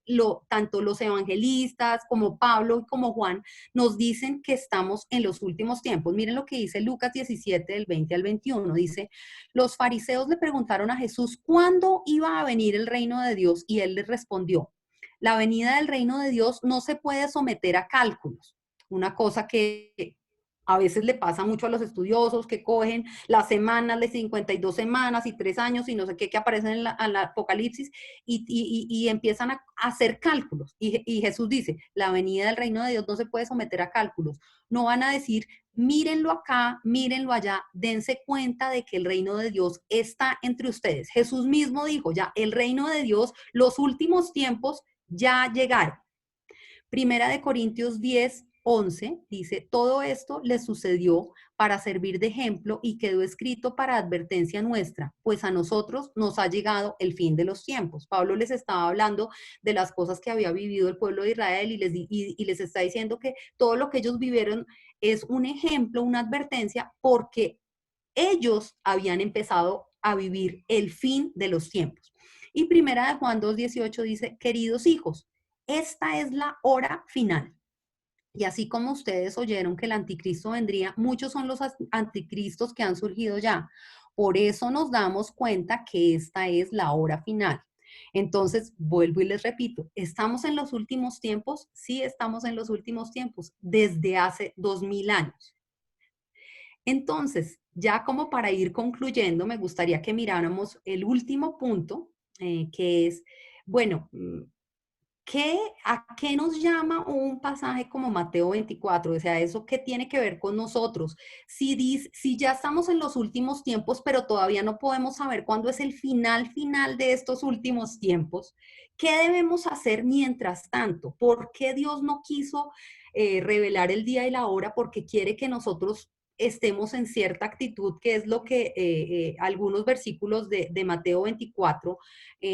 tanto los evangelistas como Pablo y como Juan nos dicen que estamos en los últimos tiempos. Miren lo que dice Lucas 17 del 20 al 21. Dice, los fariseos le preguntaron a Jesús, ¿cuándo iba a venir el reino de Dios? Y él les respondió, la venida del reino de Dios no se puede someter a cálculos. Una cosa que a veces le pasa mucho a los estudiosos que cogen las semanas de 52 semanas y 3 años y no sé qué, que aparecen en la Apocalipsis y empiezan a hacer cálculos. Y Jesús dice, la venida del reino de Dios no se puede someter a cálculos. No van a decir, mírenlo acá, mírenlo allá, dense cuenta de que el reino de Dios está entre ustedes. Jesús mismo dijo ya, el reino de Dios, los últimos tiempos ya llegaron. Primera de Corintios 10, 11 dice, todo esto le sucedió para servir de ejemplo y quedó escrito para advertencia nuestra, pues a nosotros nos ha llegado el fin de los tiempos. Pablo les estaba hablando de las cosas que había vivido el pueblo de Israel y les está diciendo que todo lo que ellos vivieron es un ejemplo, una advertencia, porque ellos habían empezado a vivir el fin de los tiempos. Y primera de Juan 2:18 dice, queridos hijos, esta es la hora final. Y así como ustedes oyeron que el anticristo vendría, muchos son los anticristos que han surgido ya. Por eso nos damos cuenta que esta es la hora final. Entonces, vuelvo y les repito, ¿estamos en los últimos tiempos? Sí, estamos en los últimos tiempos, desde hace 2000 años. Entonces, ya como para ir concluyendo, me gustaría que miráramos el último punto, que es, bueno, ¿a qué nos llama un pasaje como Mateo 24? O sea, ¿eso qué tiene que ver con nosotros? Si ya estamos en los últimos tiempos, pero todavía no podemos saber cuándo es el final de estos últimos tiempos, ¿qué debemos hacer mientras tanto? ¿Por qué Dios no quiso revelar el día y la hora? Porque quiere que nosotros estemos en cierta actitud, que es lo que algunos versículos de Mateo 24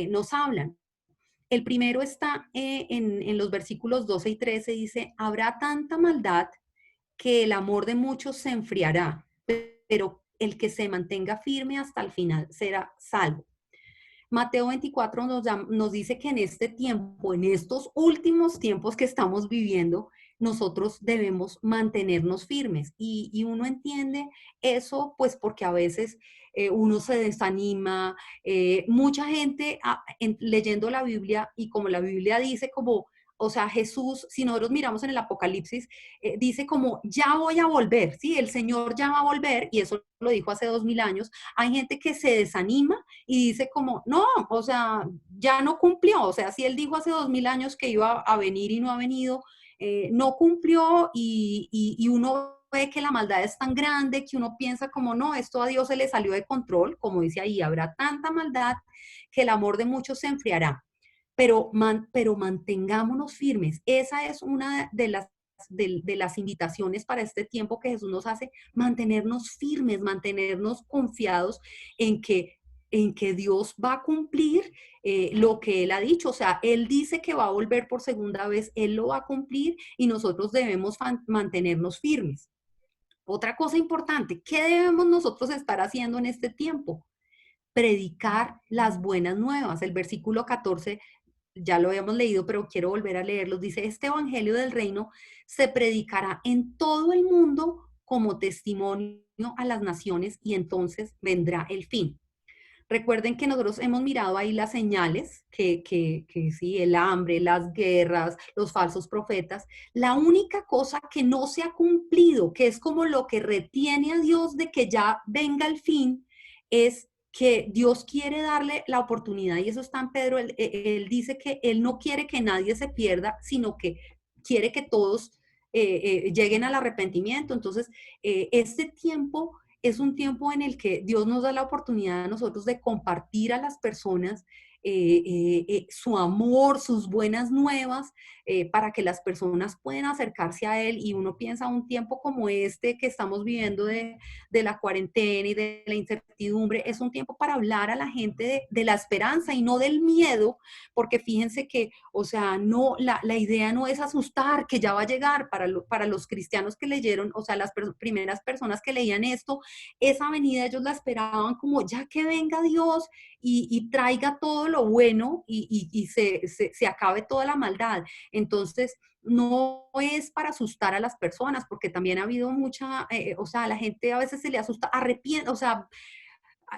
nos hablan. El primero está en los versículos 12 y 13, dice, habrá tanta maldad que el amor de muchos se enfriará, pero el que se mantenga firme hasta el final será salvo. Mateo 24 nos dice que en este tiempo, en estos últimos tiempos que estamos viviendo, nosotros debemos mantenernos firmes. Y uno entiende eso, pues porque a veces uno se desanima. Mucha gente leyendo la Biblia, y como la Biblia dice, como, o sea, Jesús, si nosotros miramos en el Apocalipsis, dice como, ya voy a volver, ¿sí? El Señor ya va a volver, y eso lo dijo hace 2000 años. Hay gente que se desanima y dice como, no, o sea, ya no cumplió. O sea, si Él dijo hace 2000 años que iba a venir y no ha venido, no cumplió y uno ve que la maldad es tan grande que uno piensa como, no, esto a Dios se le salió de control, como dice ahí, habrá tanta maldad que el amor de muchos se enfriará. Pero mantengámonos firmes. Esa es una de las invitaciones para este tiempo que Jesús nos hace, mantenernos firmes, mantenernos confiados en que Dios va a cumplir lo que Él ha dicho. O sea, Él dice que va a volver por segunda vez, Él lo va a cumplir y nosotros debemos mantenernos firmes. Otra cosa importante, ¿qué debemos nosotros estar haciendo en este tiempo? Predicar las buenas nuevas. El versículo 14 ya lo habíamos leído, pero quiero volver a leerlos. Dice, este evangelio del reino se predicará en todo el mundo como testimonio a las naciones y entonces vendrá el fin. Recuerden que nosotros hemos mirado ahí las señales, que sí, el hambre, las guerras, los falsos profetas. La única cosa que no se ha cumplido, que es como lo que retiene a Dios de que ya venga el fin, es que Dios quiere darle la oportunidad, y eso está en Pedro, él dice que Él no quiere que nadie se pierda, sino que quiere que todos lleguen al arrepentimiento. Entonces, este tiempo es un tiempo en el que Dios nos da la oportunidad a nosotros de compartir a las personas su amor, sus buenas nuevas, para que las personas puedan acercarse a Él. Y uno piensa un tiempo como este que estamos viviendo de la cuarentena y de la incertidumbre, es un tiempo para hablar a la gente de la esperanza y no del miedo, porque fíjense que, o sea, no, la idea no es asustar, que ya va a llegar para los cristianos que leyeron, o sea, las primeras personas que leían esto, esa venida ellos la esperaban como ya que venga Dios y traiga todo lo bueno y se acabe toda la maldad. Entonces, no es para asustar a las personas, porque también ha habido mucha, o sea, a la gente a veces se le asusta, arrepiente, o sea,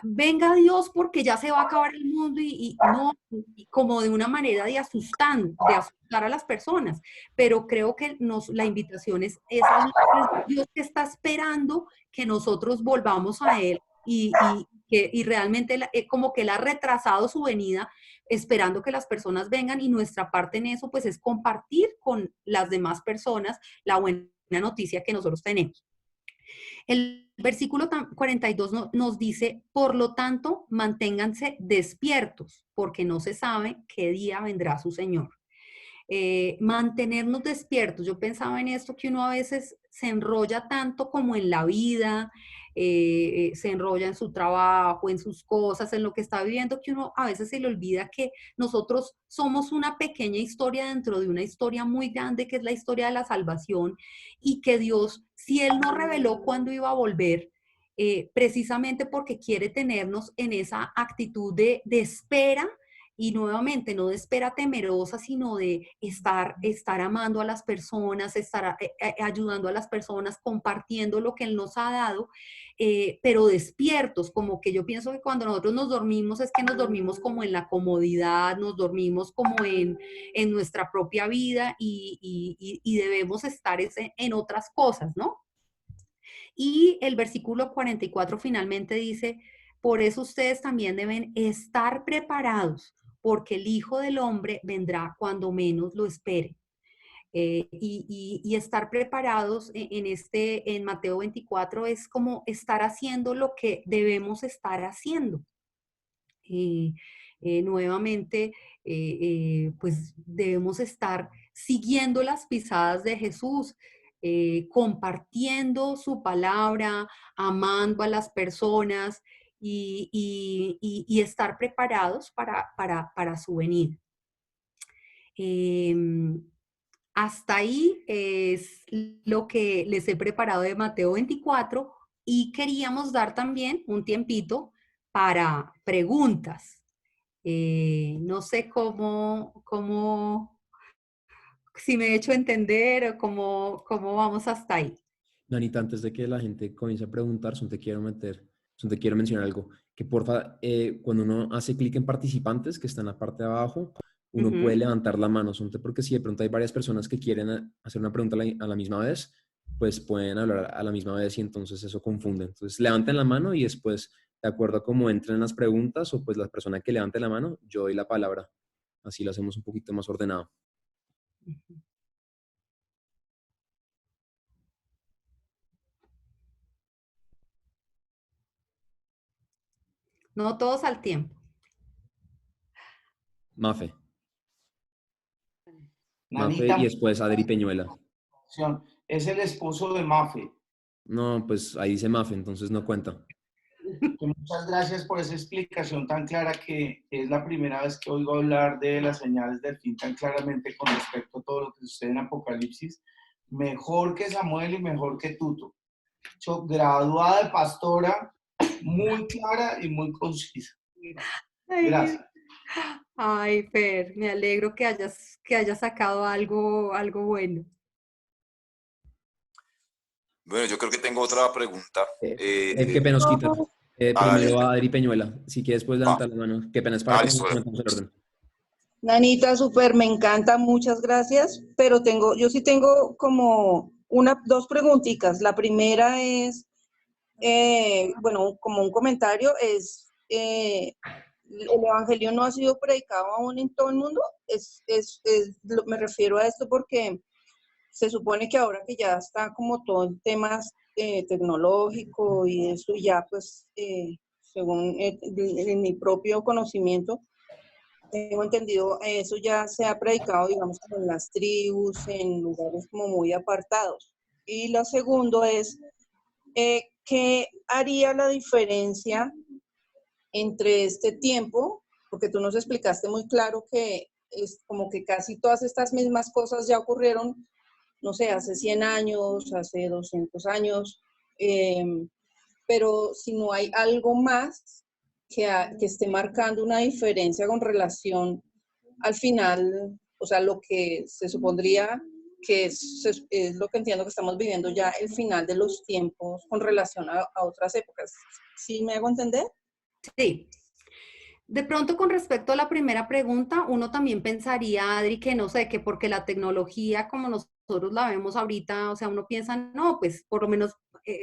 venga Dios porque ya se va a acabar el mundo y no, y como de una manera de asustar a las personas. Pero creo que la invitación es a Dios que está esperando que nosotros volvamos a Él y realmente como que Él ha retrasado su venida esperando que las personas vengan, y nuestra parte en eso pues es compartir con las demás personas la buena noticia que nosotros tenemos. El versículo 42 nos dice, por lo tanto, manténganse despiertos, porque no se sabe qué día vendrá su Señor. Mantenernos despiertos. Yo pensaba en esto, que uno a veces se enrolla tanto como en la vida, se enrolla en su trabajo, en sus cosas, en lo que está viviendo, que uno a veces se le olvida que nosotros somos una pequeña historia dentro de una historia muy grande, que es la historia de la salvación, y que Dios, si Él no reveló cuándo iba a volver, precisamente porque quiere tenernos en esa actitud de espera, y nuevamente no de espera temerosa, sino de estar amando a las personas, estar ayudando a las personas, compartiendo lo que Él nos ha dado, pero despiertos. Como que yo pienso que cuando nosotros nos dormimos es que nos dormimos como en la comodidad, nos dormimos como en nuestra propia vida, y debemos estar en otras cosas, ¿no? Y el versículo 44 finalmente dice, por eso ustedes también deben estar preparados, porque el Hijo del Hombre vendrá cuando menos lo espere. Y estar preparados en Mateo 24 es como estar haciendo lo que debemos estar haciendo. Nuevamente, pues debemos estar siguiendo las pisadas de Jesús, compartiendo su palabra, amando a las personas y estar preparados para su venida. Hasta ahí es lo que les he preparado de Mateo 24, y queríamos dar también un tiempito para preguntas. No sé si me he hecho entender o cómo vamos hasta ahí. Danita, antes de que la gente comience a preguntar, solo te quiero mencionar algo. Que porfa, cuando uno hace clic en participantes, que está en la parte de abajo, uno puede levantar la mano, porque si de pronto hay varias personas que quieren hacer una pregunta a la misma vez, pues pueden hablar a la misma vez y entonces eso confunde. Entonces levanten la mano y después, de acuerdo a cómo entren las preguntas, o pues la persona que levante la mano, yo doy la palabra. Así lo hacemos un poquito más ordenado. No todos al tiempo. Mafe Nanita, y después Adri Peñuela. es el esposo de Mafe. No, pues ahí dice Mafe, entonces no cuenta. Muchas gracias por esa explicación tan clara, que es la primera vez que oigo hablar de las señales del fin tan claramente con respecto a todo lo que sucede en Apocalipsis. Mejor que Samuel y mejor que Tuto. Graduada de pastora, muy clara y muy concisa. Gracias. Ay, Fer, me alegro que hayas sacado algo bueno. Bueno, yo creo que tengo otra pregunta. Qué pena, Osquitar. Dale, Primero dale. a Adri Peñuela. Si quieres, puedes Va. levantar la mano. Qué pena, es para que Listo. comentemos el orden. Nanita, súper, me encanta, muchas gracias, pero yo sí tengo como dos preguntitas. La primera es, bueno, como un comentario, ¿el evangelio no ha sido predicado aún en todo el mundo? Me refiero a esto porque se supone que ahora que ya está como todo en temas tecnológico y eso ya pues, según en mi propio conocimiento, tengo entendido, eso ya se ha predicado, digamos, como en las tribus, en lugares como muy apartados. Y lo segundo es, ¿qué haría la diferencia entre este tiempo? Porque tú nos explicaste muy claro que es como que casi todas estas mismas cosas ya ocurrieron, no sé, hace 100 años, hace 200 años, pero si no hay algo más que esté marcando una diferencia con relación al final, o sea, lo que se supondría que es lo que entiendo que estamos viviendo ya, el final de los tiempos con relación a otras épocas. ¿Sí me hago entender? Sí. De pronto, con respecto a la primera pregunta, uno también pensaría, Adri, que no sé, que porque la tecnología como nosotros la vemos ahorita, o sea, uno piensa, no, pues por lo menos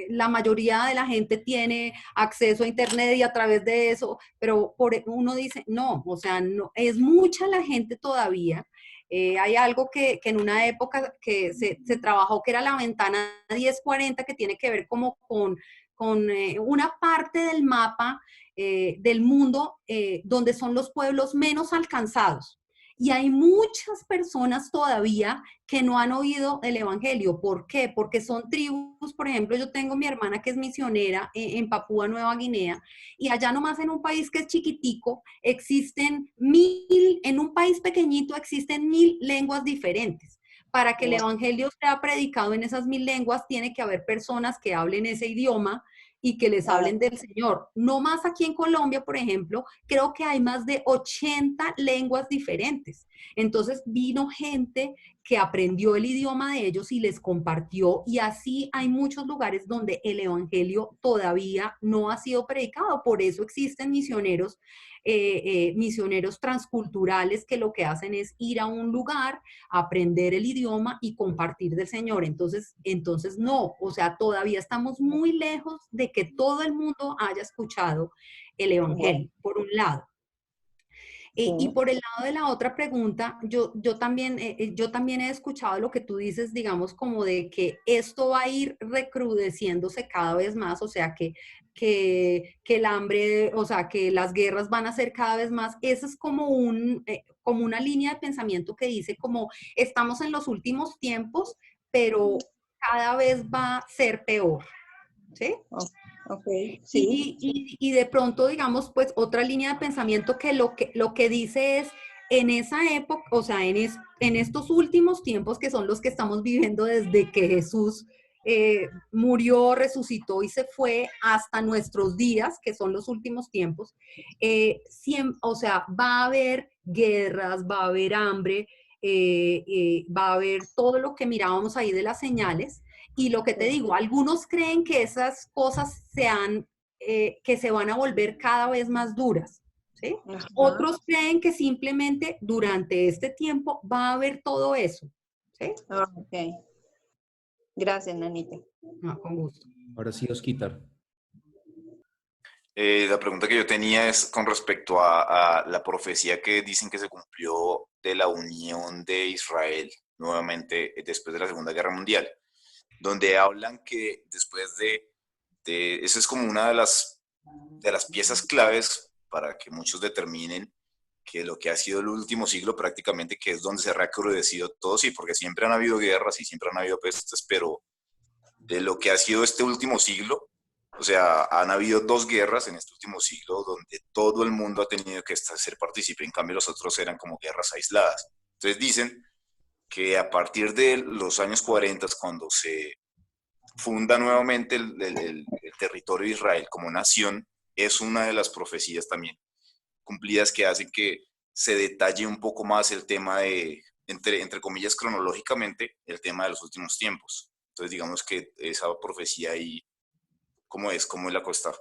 la mayoría de la gente tiene acceso a Internet y a través de eso, pero uno dice, no, o sea, no, es mucha la gente todavía. Hay algo que en una época que se trabajó que era la ventana 1040, que tiene que ver como con una parte del mapa del mundo donde son los pueblos menos alcanzados. Y hay muchas personas todavía que no han oído el Evangelio. ¿Por qué? Porque son tribus, por ejemplo, yo tengo mi hermana que es misionera en Papúa Nueva Guinea, y allá nomás en un país que es chiquitico, en un país pequeñito existen 1000 lenguas diferentes. Para que el Evangelio sea predicado en esas 1000 lenguas, tiene que haber personas que hablen ese idioma y que les hablen del Señor. No más aquí en Colombia, por ejemplo, creo que hay más de 80 lenguas diferentes. Entonces vino gente que aprendió el idioma de ellos y les compartió, y así hay muchos lugares donde el evangelio todavía no ha sido predicado. Por eso existen misioneros transculturales que lo que hacen es ir a un lugar, aprender el idioma y compartir del Señor. Entonces no, o sea, todavía estamos muy lejos de que todo el mundo haya escuchado el evangelio, por un lado. Y por el lado de la otra pregunta, yo también he escuchado lo que tú dices, digamos, como de que esto va a ir recrudeciéndose cada vez más, o sea, que el hambre, o sea, que las guerras van a ser cada vez más. Eso es como como una línea de pensamiento que dice como estamos en los últimos tiempos, pero cada vez va a ser peor, ¿sí? Ok, sí. Y de pronto, digamos, pues otra línea de pensamiento que lo que dice es, en esa época, o sea, en estos últimos tiempos que son los que estamos viviendo desde que Jesús murió, resucitó y se fue hasta nuestros días, que son los últimos tiempos, o sea, va a haber guerras, va a haber hambre, va a haber todo lo que mirábamos ahí de las señales. Y lo que te digo, algunos creen que esas cosas que se van a volver cada vez más duras, ¿sí? Otros creen que simplemente durante este tiempo va a haber todo eso, ¿sí? Ok. Gracias, Nanita. No, con gusto. Ahora sí, Osquitar. La pregunta que yo tenía es con respecto a la profecía que dicen que se cumplió de la unión de Israel nuevamente después de la Segunda Guerra Mundial, donde hablan que después eso es como una de las piezas claves para que muchos determinen que lo que ha sido el último siglo prácticamente, que es donde se ha recrudecido todo, sí, porque siempre han habido guerras y siempre han habido pestes, pero de lo que ha sido este último siglo, o sea, han habido 2 guerras en este último siglo donde todo el mundo ha tenido que ser partícipe, en cambio los otros eran como guerras aisladas. Entonces dicen que a partir de los años 40, cuando se funda nuevamente el territorio de Israel como nación, es una de las profecías también cumplidas que hacen que se detalle un poco más el tema de, entre comillas, cronológicamente, el tema de los últimos tiempos. Entonces, digamos que esa profecía ahí, cómo es la cosa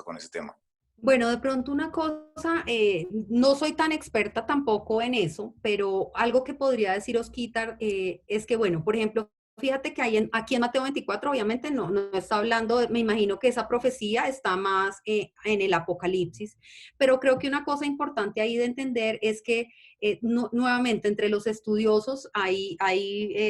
con ese tema? Bueno, de pronto una cosa, no soy tan experta tampoco en eso, pero algo que podría decir Osquitar es que, bueno, por ejemplo, fíjate que aquí en Mateo 24, obviamente no está hablando, me imagino que esa profecía está más en el Apocalipsis, pero creo que una cosa importante ahí de entender es que nuevamente entre los estudiosos hay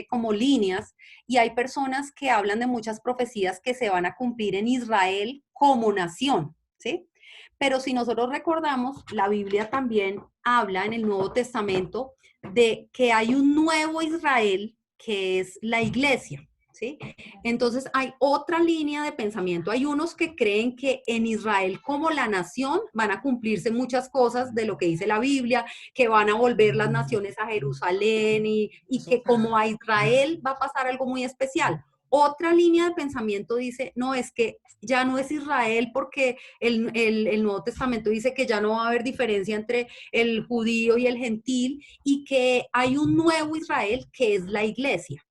como líneas y hay personas que hablan de muchas profecías que se van a cumplir en Israel como nación, ¿sí? Pero si nosotros recordamos, la Biblia también habla en el Nuevo Testamento de que hay un nuevo Israel que es la iglesia, ¿sí? Entonces hay otra línea de pensamiento. Hay unos que creen que en Israel como la nación van a cumplirse muchas cosas de lo que dice la Biblia, que van a volver las naciones a Jerusalén y que como a Israel va a pasar algo muy especial. Otra línea de pensamiento dice, no, es que ya no es Israel porque el Nuevo Testamento dice que ya no va a haber diferencia entre el judío y el gentil y que hay un nuevo Israel que es la iglesia.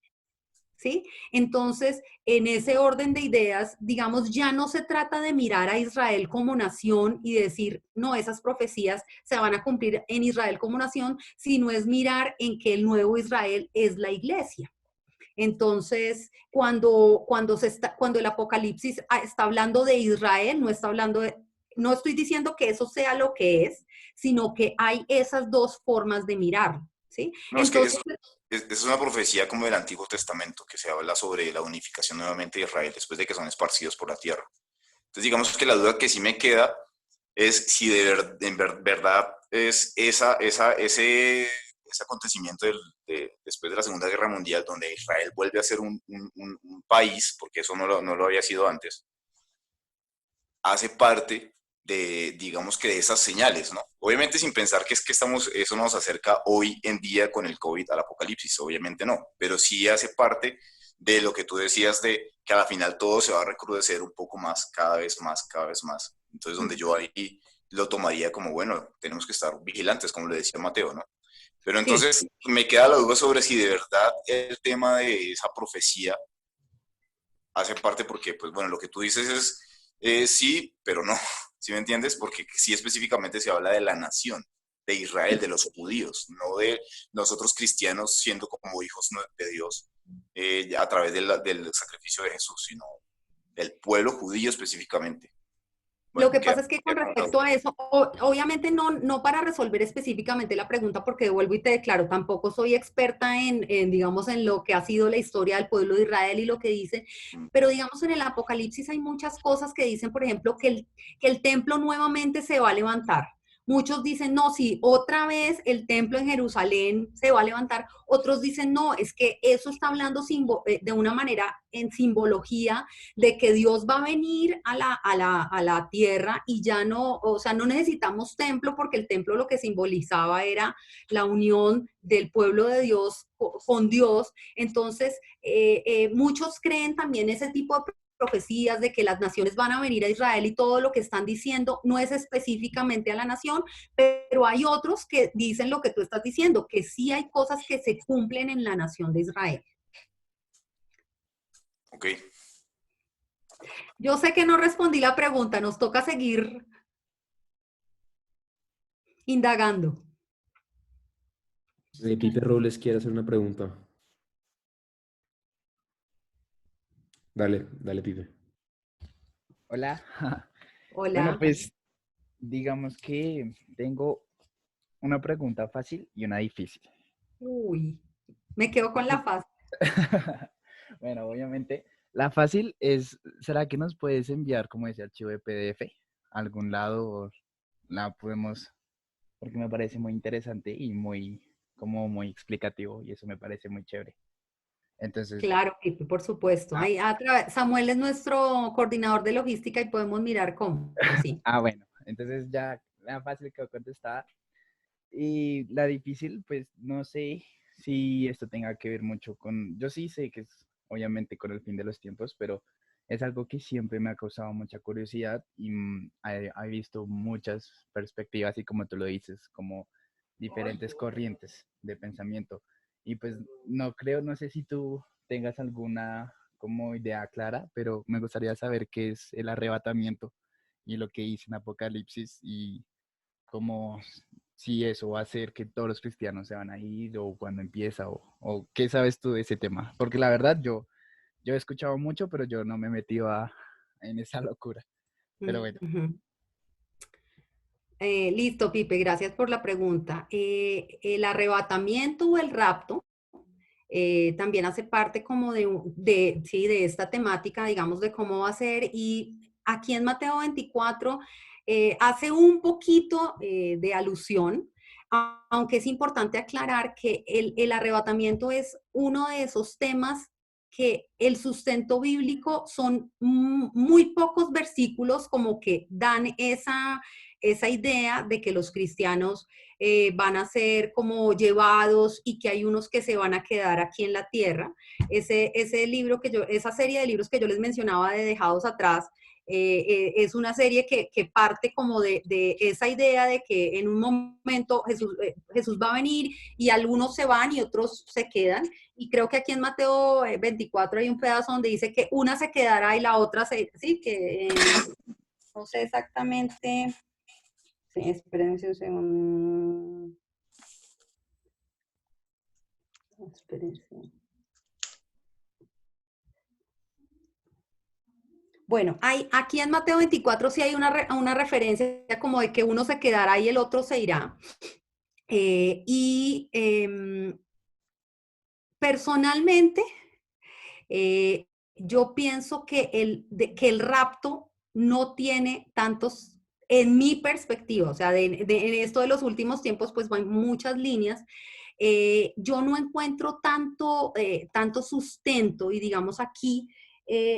¿Sí? Entonces, en ese orden de ideas, digamos, ya no se trata de mirar a Israel como nación y decir, no, esas profecías se van a cumplir en Israel como nación, sino es mirar en que el nuevo Israel es la iglesia. Entonces, cuando el Apocalipsis está hablando de Israel, no está hablando no estoy diciendo que eso sea lo que es, sino que hay esas dos formas de mirar, ¿sí? No, es que Entonces, es una profecía como del Antiguo Testamento, que se habla sobre la unificación nuevamente de Israel después de que son esparcidos por la tierra. Entonces, digamos que la duda que sí me queda es si verdad es ese acontecimiento después de la Segunda Guerra Mundial, donde Israel vuelve a ser un país, porque eso no lo había sido antes, hace parte de, digamos que de esas señales, ¿no? Obviamente sin pensar que es que eso nos acerca hoy en día con el COVID al apocalipsis, obviamente no, pero sí hace parte de lo que tú decías de que a la final todo se va a recrudecer un poco más, cada vez más, cada vez más. Entonces donde yo ahí lo tomaría como, bueno, tenemos que estar vigilantes, como le decía Mateo, ¿no? Pero sí. entonces me queda la duda sobre si de verdad el tema de esa profecía hace parte porque, pues bueno, lo que tú dices es sí, pero no, ¿sí me entiendes? Porque sí específicamente se habla de la nación, de Israel, de los judíos, no de nosotros cristianos siendo como hijos de Dios a través del sacrificio de Jesús, sino del pueblo judío específicamente. Lo Bueno, que pasa es que con respecto a eso, obviamente no para resolver específicamente la pregunta, porque vuelvo y te declaro, tampoco soy experta digamos, en lo que ha sido la historia del pueblo de Israel y lo que dice, pero digamos en el Apocalipsis hay muchas cosas que dicen, por ejemplo, que el templo nuevamente se va a levantar. Muchos dicen, no, sí, otra vez el templo en Jerusalén se va a levantar. Otros dicen, no, es que eso está hablando de una manera en simbología de que Dios va a venir a la tierra y ya no, o sea, no necesitamos templo porque el templo lo que simbolizaba era la unión del pueblo de Dios con Dios. Entonces, muchos creen también ese tipo de profecías de que las naciones van a venir a Israel y todo lo que están diciendo no es específicamente a la nación, pero hay otros que dicen lo que tú estás diciendo, que sí hay cosas que se cumplen en la nación de Israel. ok. Yo sé que no respondí la pregunta, nos toca seguir indagando. Pipe Robles quiere hacer una pregunta. Dale, Pipe. Hola. Bueno, Hola. pues digamos que tengo una pregunta fácil y una difícil. Uy, me quedo con la fácil. Bueno, obviamente, la fácil es, ¿será que nos puedes enviar como ese archivo de PDF a algún lado? La podemos, porque me parece muy interesante y muy explicativo y eso me parece muy chévere. Entonces, Claro, Pipe, por supuesto. ah, Samuel es nuestro coordinador de logística y podemos mirar cómo, sí. bueno, entonces ya la fácil quedó contestada. Y la difícil, pues no sé si esto tenga que ver mucho con, yo sí sé que es obviamente con el fin de los tiempos, pero es algo que siempre me ha causado mucha curiosidad y he visto muchas perspectivas y como tú lo dices, como diferentes corrientes de pensamiento. Y pues no creo, no sé si tú tengas alguna como idea clara, pero me gustaría saber qué es el arrebatamiento y lo que dice en Apocalipsis y cómo si eso va a hacer que todos los cristianos se van a ir o cuando empieza o qué sabes tú de ese tema. Porque la verdad yo he escuchado mucho, pero yo no me he metido en esa locura. Pero bueno. Listo, Pipe, gracias por la pregunta. El arrebatamiento o el rapto también hace parte como sí, de esta temática, digamos, de cómo va a ser. Y aquí en Mateo 24 hace un poquito de alusión, aunque es importante aclarar que el arrebatamiento es uno de esos temas que el sustento bíblico son muy pocos versículos como que dan esa idea de que los cristianos van a ser como llevados y que hay unos que se van a quedar aquí en la tierra. Ese libro esa serie de libros que yo les mencionaba de Dejados Atrás, es una serie que parte como de esa idea de que en un momento Jesús va a venir y algunos se van y otros se quedan. Y creo que aquí en Mateo 24 hay un pedazo donde dice que una se quedará y la otra sí, que no sé exactamente. Sí, espérense un segundo. Espérense. Bueno, aquí en Mateo 24 sí hay una referencia como de que uno se quedará y el otro se irá. Personalmente, yo pienso que el rapto no tiene tantos, en mi perspectiva, o sea, en esto de los últimos tiempos, pues hay muchas líneas. Yo no encuentro tanto sustento y digamos aquí,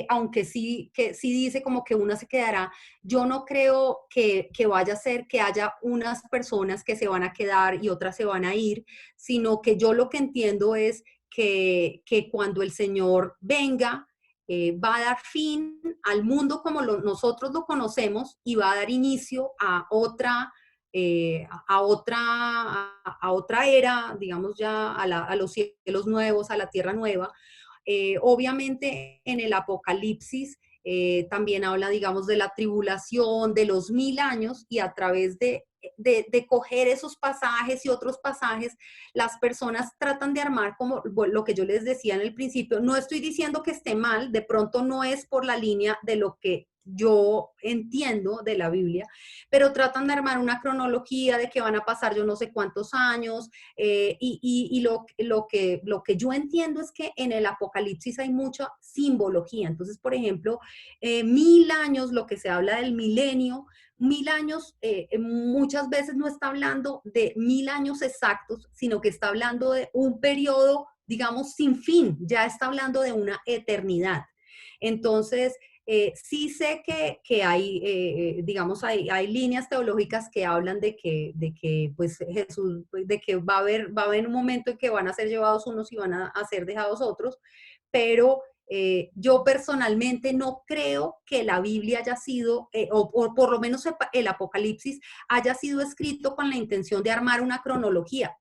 aunque sí dice como que una se quedará, yo no creo que vaya a ser que haya unas personas que se van a quedar y otras se van a ir, sino que yo lo que entiendo es que cuando el Señor venga, va a dar fin al mundo como nosotros lo conocemos y va a dar inicio a otra era, digamos ya a los cielos nuevos, a la tierra nueva. Obviamente en el Apocalipsis también habla, digamos, de la tribulación, de los 1000 años, y a través de coger esos pasajes y otros pasajes, las personas tratan de armar como lo que yo les decía en el principio. No estoy diciendo que esté mal, de pronto no es por la línea de lo que yo entiendo de la Biblia, pero tratan de armar una cronología de que van a pasar yo no sé cuántos años, y lo que yo entiendo es que en el Apocalipsis hay mucha simbología. Entonces, por ejemplo, 1000 años, lo que se habla del milenio, 1000 años muchas veces no está hablando de 1000 años exactos, sino que está hablando de un periodo, digamos, sin fin, ya está hablando de una eternidad. Entonces, sí sé que hay, digamos, hay líneas teológicas que hablan de que pues Jesús, de que va a haber un momento en que van a ser llevados unos y van a ser dejados otros, pero yo personalmente no creo que la Biblia haya sido, o por lo menos el Apocalipsis, haya sido escrito con la intención de armar una cronología.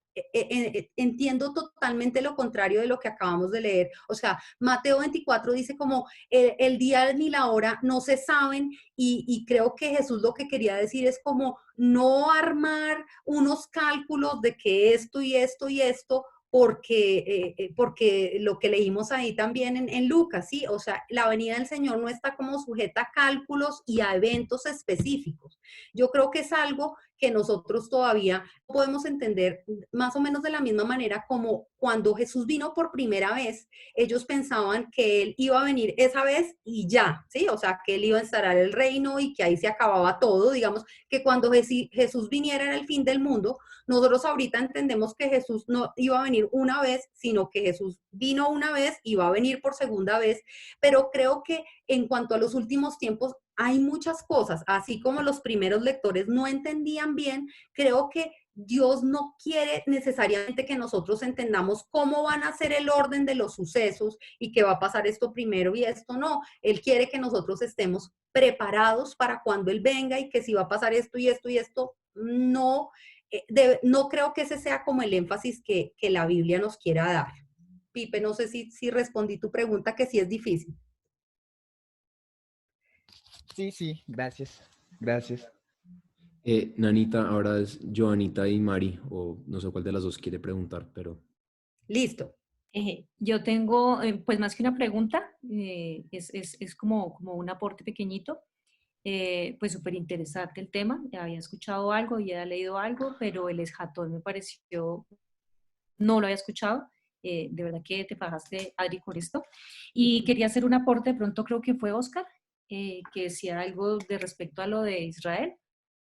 Entiendo totalmente lo contrario de lo que acabamos de leer. O sea, Mateo 24 dice como el día ni la hora no se saben, y creo que Jesús lo que quería decir es como no armar unos cálculos de que esto y esto y esto, porque lo que leímos ahí también en Lucas, ¿sí? O sea, la venida del Señor no está como sujeta a cálculos y a eventos específicos. Yo creo que es algo que nosotros todavía podemos entender más o menos de la misma manera como cuando Jesús vino por primera vez, ellos pensaban que Él iba a venir esa vez y ya, ¿sí? O sea, que Él iba a instaurar el reino y que ahí se acababa todo, digamos, que cuando Jesús viniera era el fin del mundo. Nosotros ahorita entendemos que Jesús no iba a venir una vez, sino que Jesús vino una vez y va a venir por segunda vez, pero creo que en cuanto a los últimos tiempos hay muchas cosas, así como los primeros lectores no entendían bien, creo que Dios no quiere necesariamente que nosotros entendamos cómo van a ser el orden de los sucesos y que va a pasar esto primero y esto no. Él quiere que nosotros estemos preparados para cuando Él venga, y que si va a pasar esto y esto y esto, no no creo que ese sea como el énfasis que la Biblia nos quiera dar. Pipe, no sé si respondí tu pregunta, que sí es difícil. Sí, sí, gracias. Gracias. Nanita, ahora es Joanita y Mari, o no sé cuál de las dos quiere preguntar, pero... Listo. Yo tengo, pues más que una pregunta, es como un aporte pequeñito. Pues súper interesante el tema. Ya había escuchado algo, ya había leído algo, pero el esjatón me pareció, no lo había escuchado. De verdad que te pagaste, Adri, con esto. Y quería hacer un aporte, de pronto creo que fue Oscar, que decía algo de respecto a lo de Israel.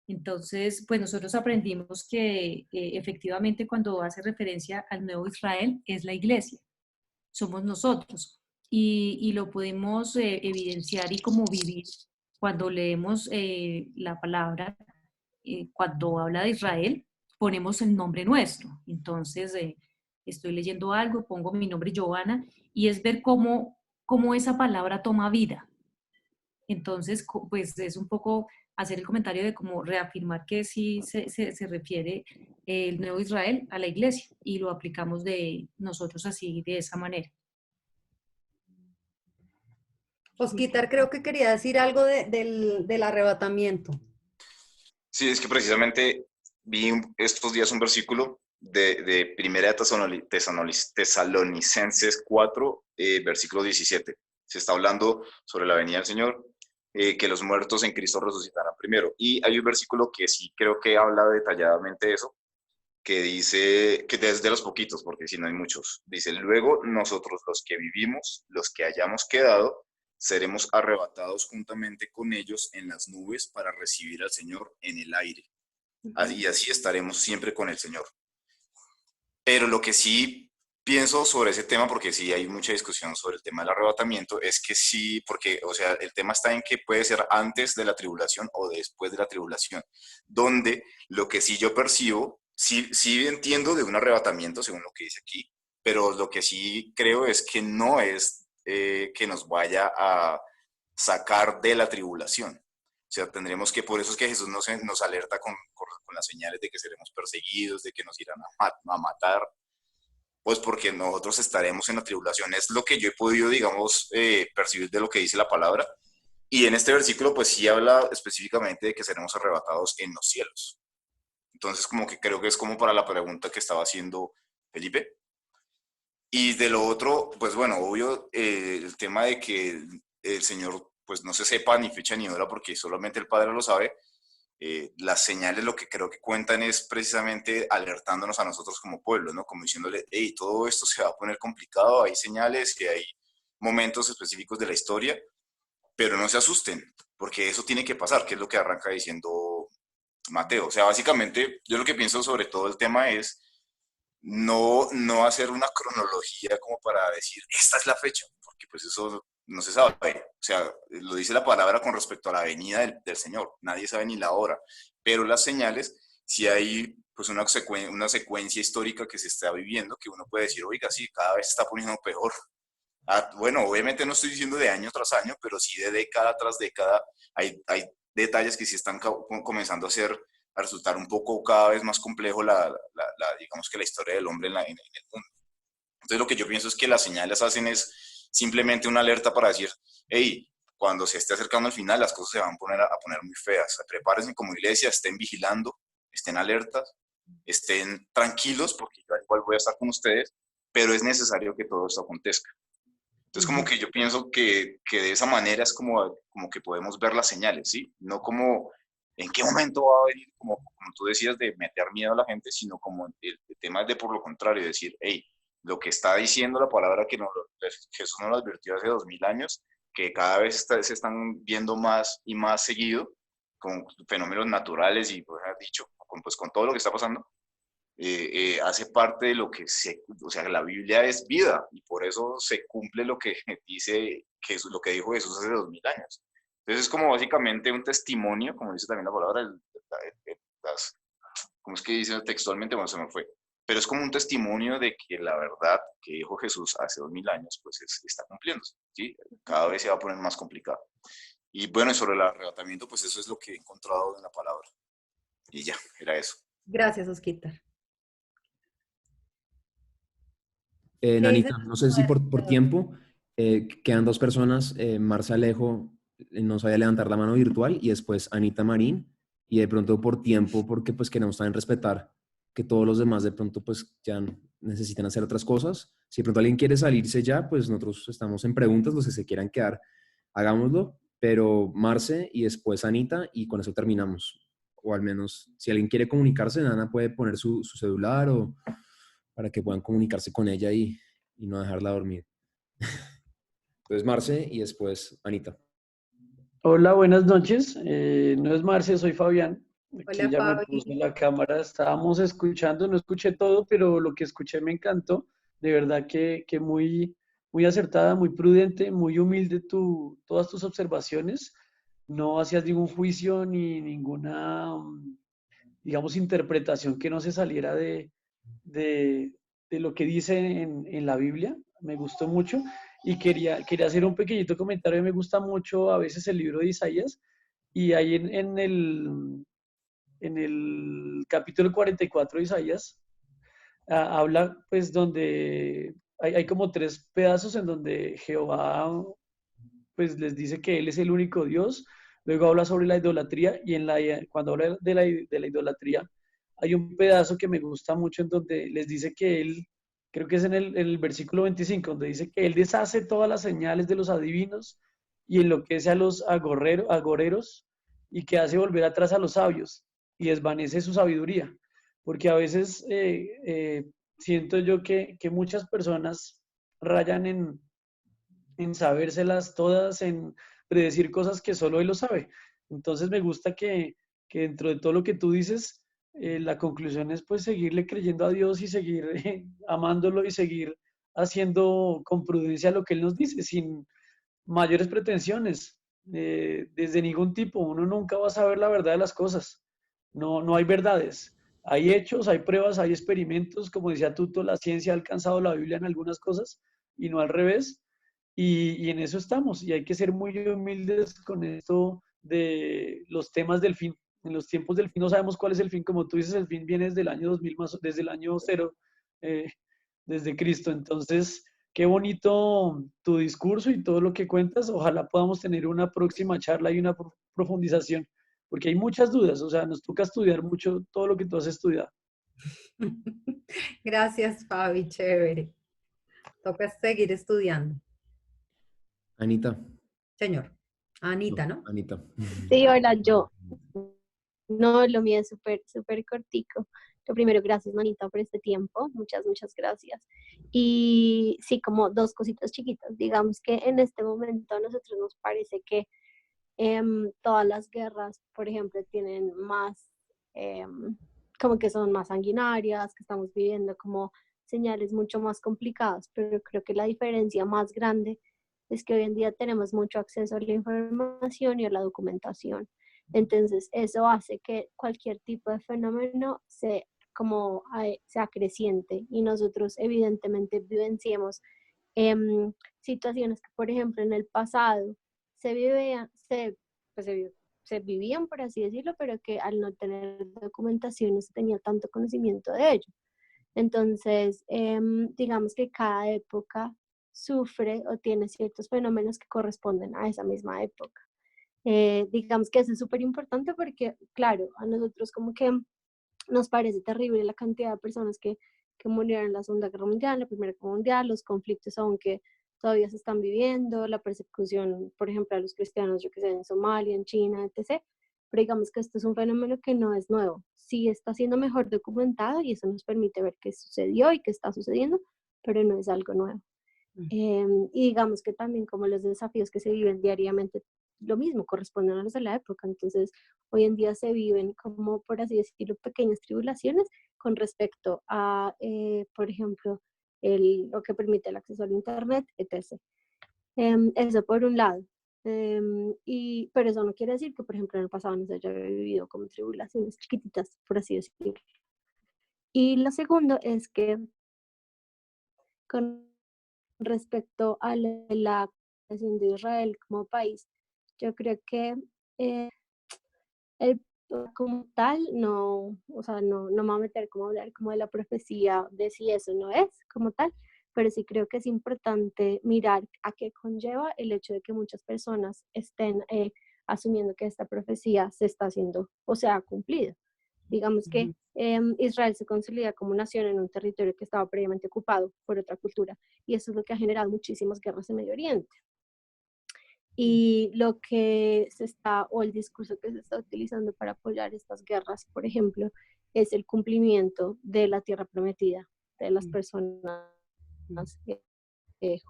Entonces, pues nosotros aprendimos que efectivamente cuando hace referencia al nuevo Israel es la iglesia, somos nosotros. Y lo podemos evidenciar y como vivir cuando leemos la palabra, cuando habla de Israel, ponemos el nombre nuestro. Entonces, estoy leyendo algo, pongo mi nombre Giovanna y es ver cómo esa palabra toma vida. Entonces, pues es un poco hacer el comentario de cómo reafirmar que sí se refiere el nuevo Israel a la iglesia y lo aplicamos de nosotros así, de esa manera. Osquitar, creo que quería decir algo del arrebatamiento. Sí, es que precisamente vi estos días un versículo de Primera de Tesalonicenses 4, versículo 17. Se está hablando sobre la venida del Señor, que los muertos en Cristo resucitarán primero. Y hay un versículo que sí creo que habla detalladamente de eso, que dice, que es de los poquitos, porque si no hay muchos, dice, luego nosotros los que vivimos, los que hayamos quedado, seremos arrebatados juntamente con ellos en las nubes para recibir al Señor en el aire. Y así estaremos siempre con el Señor. Pero lo que sí pienso sobre ese tema, porque sí hay mucha discusión sobre el tema del arrebatamiento, es que sí, porque, o sea, el tema está en que puede ser antes de la tribulación o después de la tribulación, donde lo que sí yo percibo, sí entiendo de un arrebatamiento, según lo que dice aquí, pero lo que sí creo es que no es que nos vaya a sacar de la tribulación. O sea, tendremos que, por eso es que Jesús nos alerta con las señales de que seremos perseguidos, de que nos irán a matar, pues porque nosotros estaremos en la tribulación. Es lo que yo he podido, digamos, percibir de lo que dice la palabra. Y en este versículo, pues sí habla específicamente de que seremos arrebatados en los cielos. Entonces, como que creo que es como para la pregunta que estaba haciendo Felipe. Y de lo otro, pues bueno, obvio, el tema de que el Señor pues no se sepa ni fecha ni hora porque solamente el Padre lo sabe. Las señales lo que creo que cuentan es precisamente alertándonos a nosotros como pueblo, ¿no? Como diciéndole, hey, todo esto se va a poner complicado, hay señales, que hay momentos específicos de la historia, pero no se asusten, porque eso tiene que pasar, que es lo que arranca diciendo Mateo. O sea, básicamente yo lo que pienso sobre todo el tema es no hacer una cronología como para decir, esta es la fecha, porque pues eso no se sabe. O sea, lo dice la palabra con respecto a la venida del Señor. Nadie sabe ni la hora. Pero las señales, si hay pues una secuencia histórica que se está viviendo, que uno puede decir, oiga, sí, cada vez se está poniendo peor. Bueno, obviamente no estoy diciendo de año tras año, pero sí de década tras década hay detalles que sí están comenzando a resultar un poco cada vez más complejo digamos que la historia del hombre en el mundo. Entonces lo que yo pienso es que las señales hacen es simplemente una alerta para decir, hey, cuando se esté acercando al final las cosas se van a poner muy feas. Prepárense como iglesia, estén vigilando, estén alertas, estén tranquilos porque yo igual voy a estar con ustedes, pero es necesario que todo esto acontezca. Entonces como que yo pienso que de esa manera es como que podemos ver las señales, ¿sí? No como en qué momento va a venir, como tú decías, de meter miedo a la gente, sino como el tema es de por lo contrario, decir, hey, lo que está diciendo la palabra que Jesús nos lo advirtió hace 2000 años, que cada vez se están viendo más y más seguido con fenómenos naturales y, pues, dicho, con todo lo que está pasando, hace parte de lo que o sea, la Biblia es vida y por eso se cumple lo que dice Jesús, lo que dijo Jesús hace 2000 años. Entonces es como básicamente un testimonio, como dice también la palabra, ¿cómo es que dice textualmente? Bueno, se me fue. Pero es como un testimonio de que la verdad que dijo Jesús hace 2000 años, pues está cumpliéndose, ¿sí? Cada vez se va a poner más complicado. Y bueno, sobre el arrebatamiento, pues eso es lo que he encontrado en la palabra. Y ya, era eso. Gracias, Osquitar. ¿Qué dices? Nanita, no sé si por tiempo quedan dos personas, Marce Alejo no sabía levantar la mano virtual y después Anita Marín y de pronto por tiempo, porque pues queremos también respetar que todos los demás de pronto pues ya necesitan hacer otras cosas. Si de pronto alguien quiere salirse ya, pues nosotros estamos en preguntas, los que se quieran quedar, hagámoslo, pero Marce y después Anita y con eso terminamos. O al menos si alguien quiere comunicarse, Nana puede poner su celular o para que puedan comunicarse con ella y no dejarla dormir. Entonces Marce y después Anita. Hola, buenas noches. No es Marce, soy Fabián. Aquí Hola, ya me puse Fabi. la cámara. Estábamos escuchando, no escuché todo, pero lo que escuché me encantó. De verdad que muy, muy acertada, muy prudente, muy humilde todas tus observaciones. No hacías ningún juicio ni ninguna, digamos, interpretación que no se saliera de, de lo que dice en la Biblia. Me gustó mucho y quería hacer un pequeñito comentario. Me gusta mucho a veces el libro de Isaías y ahí en el capítulo 44 de Isaías habla pues donde hay como tres pedazos en donde Jehová pues les dice que Él es el único Dios. Luego habla sobre la idolatría y cuando habla de la idolatría hay un pedazo que me gusta mucho en donde les dice que Él, creo que es en el versículo 25, donde dice que Él deshace todas las señales de los adivinos y enloquece a los agoreros y que hace volver atrás a los sabios y desvanece su sabiduría. Porque a veces siento yo que muchas personas rayan en sabérselas todas, en predecir cosas que solo él lo sabe. Entonces me gusta que dentro de todo lo que tú dices, la conclusión es pues seguirle creyendo a Dios y seguir amándolo y seguir haciendo con prudencia lo que Él nos dice, sin mayores pretensiones, desde ningún tipo. Uno nunca va a saber la verdad de las cosas. No, no hay verdades. Hay hechos, hay pruebas, hay experimentos. Como decía Tuto, la ciencia ha alcanzado la Biblia en algunas cosas y no al revés. Y en eso estamos. Y hay que ser muy humildes con esto de los temas del fin. En los tiempos del fin no sabemos cuál es el fin. Como tú dices, el fin viene desde el año 2000, desde el año cero, eh, desde Cristo. Entonces, qué bonito tu discurso y todo lo que cuentas. Ojalá podamos tener una próxima charla y una profundización, porque hay muchas dudas. O sea, nos toca estudiar mucho todo lo que tú has estudiado. Gracias, Fabi, chévere. Toca seguir estudiando. Anita. Señor. Anita, No, ¿no? Anita. Sí, hola, yo. No, lo mío es súper, súper cortico. Lo primero, gracias, Manita, por este tiempo. Muchas, muchas gracias. Y sí, como dos cositas chiquitas. Digamos que en este momento a nosotros nos parece que todas las guerras, por ejemplo, tienen más, como que son más sanguinarias, que estamos viviendo como señales mucho más complicadas, pero creo que la diferencia más grande es que hoy en día tenemos mucho acceso a la información y a la documentación. Entonces, eso hace que cualquier tipo de fenómeno sea creciente y nosotros evidentemente vivenciemos situaciones que, por ejemplo, en el pasado se vivían, pues, se vivían, por así decirlo, pero que al no tener documentación no se tenía tanto conocimiento de ello. Entonces, digamos que cada época sufre o tiene ciertos fenómenos que corresponden a esa misma época. Digamos que eso es súper importante porque, claro, a nosotros como que nos parece terrible la cantidad de personas que murieron en la Segunda Guerra Mundial, en la Primera Guerra Mundial, los conflictos aunque todavía se están viviendo, la persecución, por ejemplo, a los cristianos, yo que sé, en Somalia, en China, etc. Pero digamos que esto es un fenómeno que no es nuevo, sí está siendo mejor documentado y eso nos permite ver qué sucedió y qué está sucediendo, pero no es algo nuevo. Y digamos que también como los desafíos que se viven diariamente, lo mismo, corresponden a los de la época. Entonces, hoy en día se viven como, por así decirlo, pequeñas tribulaciones con respecto a, por ejemplo, lo que permite el acceso al Internet, etc. Eso por un lado. Pero eso no quiere decir que, por ejemplo, en el pasado no se haya vivido como tribulaciones chiquititas, por así decirlo. Y lo segundo es que con respecto a la creación de Israel como país, yo creo que el como tal, no, o sea, no me voy a meter como a hablar como de la profecía, de si eso no es como tal, pero sí creo que es importante mirar a qué conlleva el hecho de que muchas personas estén asumiendo que esta profecía se está haciendo o se ha cumplido. Digamos que Israel se consolida como nación en un territorio que estaba previamente ocupado por otra cultura, y eso es lo que ha generado muchísimas guerras en Medio Oriente. Y lo que se está, o el discurso que se está utilizando para apoyar estas guerras, por ejemplo, es el cumplimiento de la tierra prometida de las personas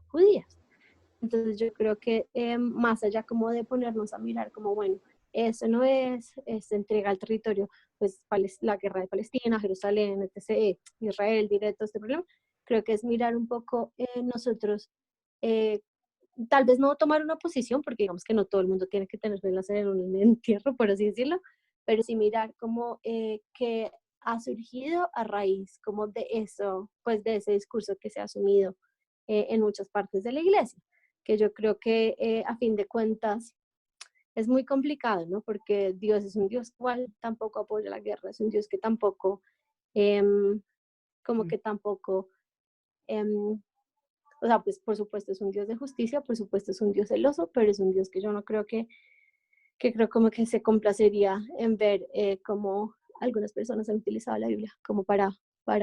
judías. Entonces yo creo que más allá como de ponernos a mirar como, bueno, eso no es entrega al territorio, pues la guerra de Palestina, Jerusalén, etc., Israel, directo este problema, creo que es mirar un poco nosotros, tal vez no tomar una posición, porque digamos que no todo el mundo tiene que tener velas en un entierro, por así decirlo, pero sí mirar como que ha surgido a raíz como de eso, pues de ese discurso que se ha asumido en muchas partes de la iglesia, que yo creo que a fin de cuentas es muy complicado, ¿no? Porque Dios es un Dios cual tampoco apoya la guerra, es un Dios que tampoco, como que tampoco, o sea, pues por supuesto es un Dios de justicia, por supuesto es un Dios celoso, pero es un Dios que yo no creo que creo como que se complacería en ver cómo algunas personas han utilizado la Biblia como para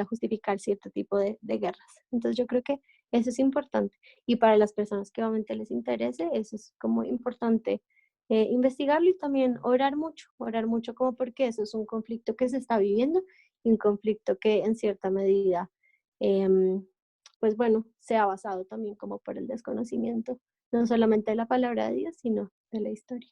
justificar cierto tipo de guerras. Entonces yo creo que eso es importante. Y para las personas que obviamente les interese, eso es como importante investigarlo y también orar mucho como porque eso es un conflicto que se está viviendo y un conflicto que en cierta medida, pues bueno, se ha basado también como por el desconocimiento, no solamente de la palabra de Dios, sino de la historia.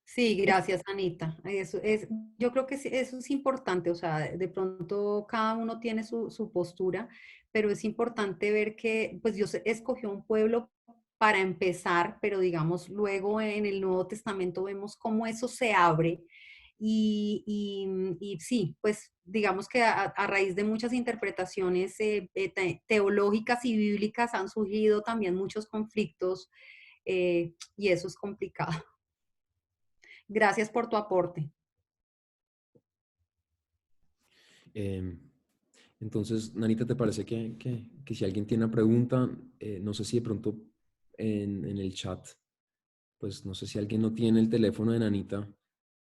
Sí, gracias, Anita. Eso es, yo creo que eso es importante, o sea, de pronto cada uno tiene su postura, pero es importante ver que, pues Dios escogió un pueblo para empezar, pero digamos, luego en el Nuevo Testamento vemos cómo eso se abre y sí, pues digamos que a raíz de muchas interpretaciones teológicas y bíblicas han surgido también muchos conflictos y eso es complicado. Gracias por tu aporte. Em, entonces, Nanita, ¿te parece que si alguien tiene una pregunta, no sé si de pronto en el chat, pues no sé si alguien no tiene el teléfono de Nanita,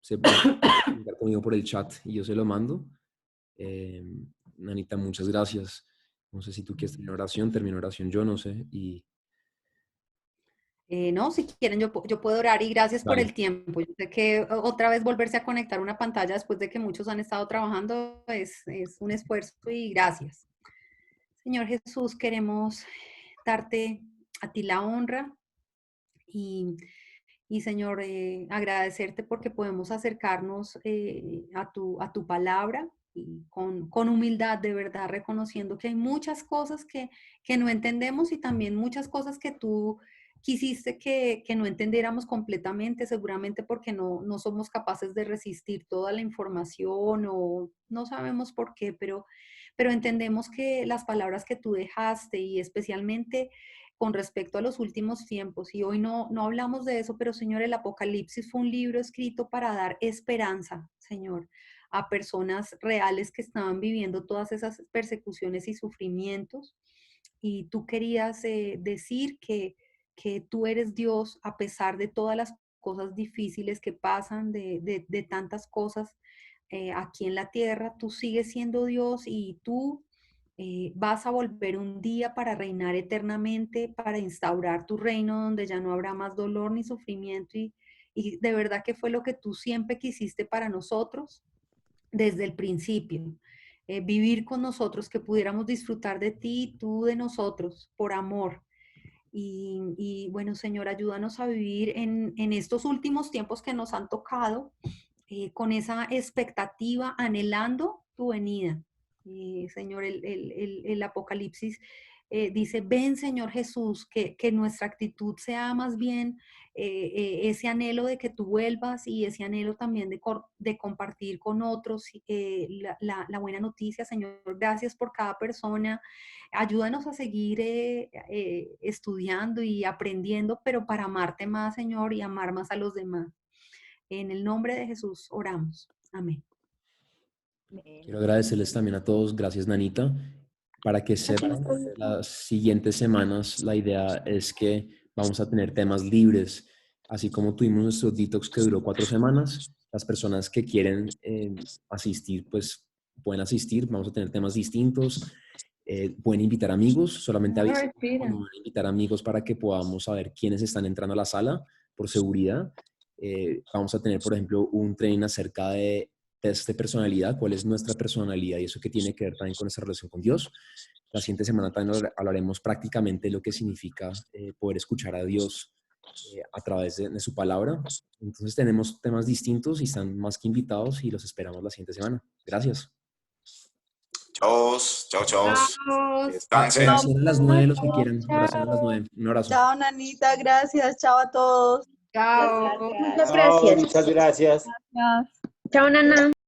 se puede comunicar conmigo por el chat y yo se lo mando. Nanita, muchas gracias. No sé si tú quieres terminar oración, yo no sé. Y No, si quieren, yo puedo orar y gracias por dale. el tiempo. Yo sé que otra vez volverse a conectar una pantalla después de que muchos han estado trabajando es un esfuerzo y gracias. Señor Jesús, queremos darte a ti la honra y, y Señor, agradecerte porque podemos acercarnos a tu palabra y con humildad, de verdad, reconociendo que hay muchas cosas que no entendemos y también muchas cosas que tú quisiste que no entendiéramos completamente, seguramente porque no somos capaces de resistir toda la información o no sabemos por qué, pero entendemos que las palabras que tú dejaste y especialmente con respecto a los últimos tiempos. Y hoy no hablamos de eso, pero Señor, el Apocalipsis fue un libro escrito para dar esperanza, Señor, a personas reales que estaban viviendo todas esas persecuciones y sufrimientos. Y tú querías decir que tú eres Dios a pesar de todas las cosas difíciles que pasan, de tantas cosas aquí en la tierra, tú sigues siendo Dios y tú vas a volver un día para reinar eternamente, para instaurar tu reino donde ya no habrá más dolor ni sufrimiento y de verdad que fue lo que tú siempre quisiste para nosotros desde el principio. Vivir con nosotros, que pudiéramos disfrutar de ti, tú de nosotros, por amor. Bueno, Señor, ayúdanos a vivir en estos últimos tiempos que nos han tocado, con esa expectativa, anhelando tu venida. Señor, el Apocalipsis dice, ven Señor Jesús, que nuestra actitud sea más bien ese anhelo de que tú vuelvas y ese anhelo también de compartir con otros la buena noticia. Señor, gracias por cada persona. Ayúdanos a seguir estudiando y aprendiendo, pero para amarte más, Señor, y amar más a los demás. En el nombre de Jesús oramos. Amén. Quiero agradecerles también a todos, gracias Nanita, para que sepan, las siguientes semanas la idea es que vamos a tener temas libres, así como tuvimos nuestro detox que duró 4 semanas, las personas que quieren asistir, pues pueden asistir, vamos a tener temas distintos, pueden invitar amigos, solamente avisen cuando van a invitar amigos para que podamos saber quiénes están entrando a la sala por seguridad. Vamos a tener, por ejemplo, un training acerca de test de personalidad, cuál es nuestra personalidad y eso que tiene que ver también con nuestra relación con Dios. La siguiente semana también hablaremos prácticamente de lo que significa poder escuchar a Dios a través de su palabra. Entonces tenemos temas distintos y están más que invitados y los esperamos la siguiente semana. Gracias. Chao, chao, chao. Descansen. Oración a las 9 los que quieran. Oración a las 9. Un abrazo. Chao, Nanita, gracias. Chao a todos. Chao. Muchas gracias. Muchas gracias. Gracias. Chao, Nana.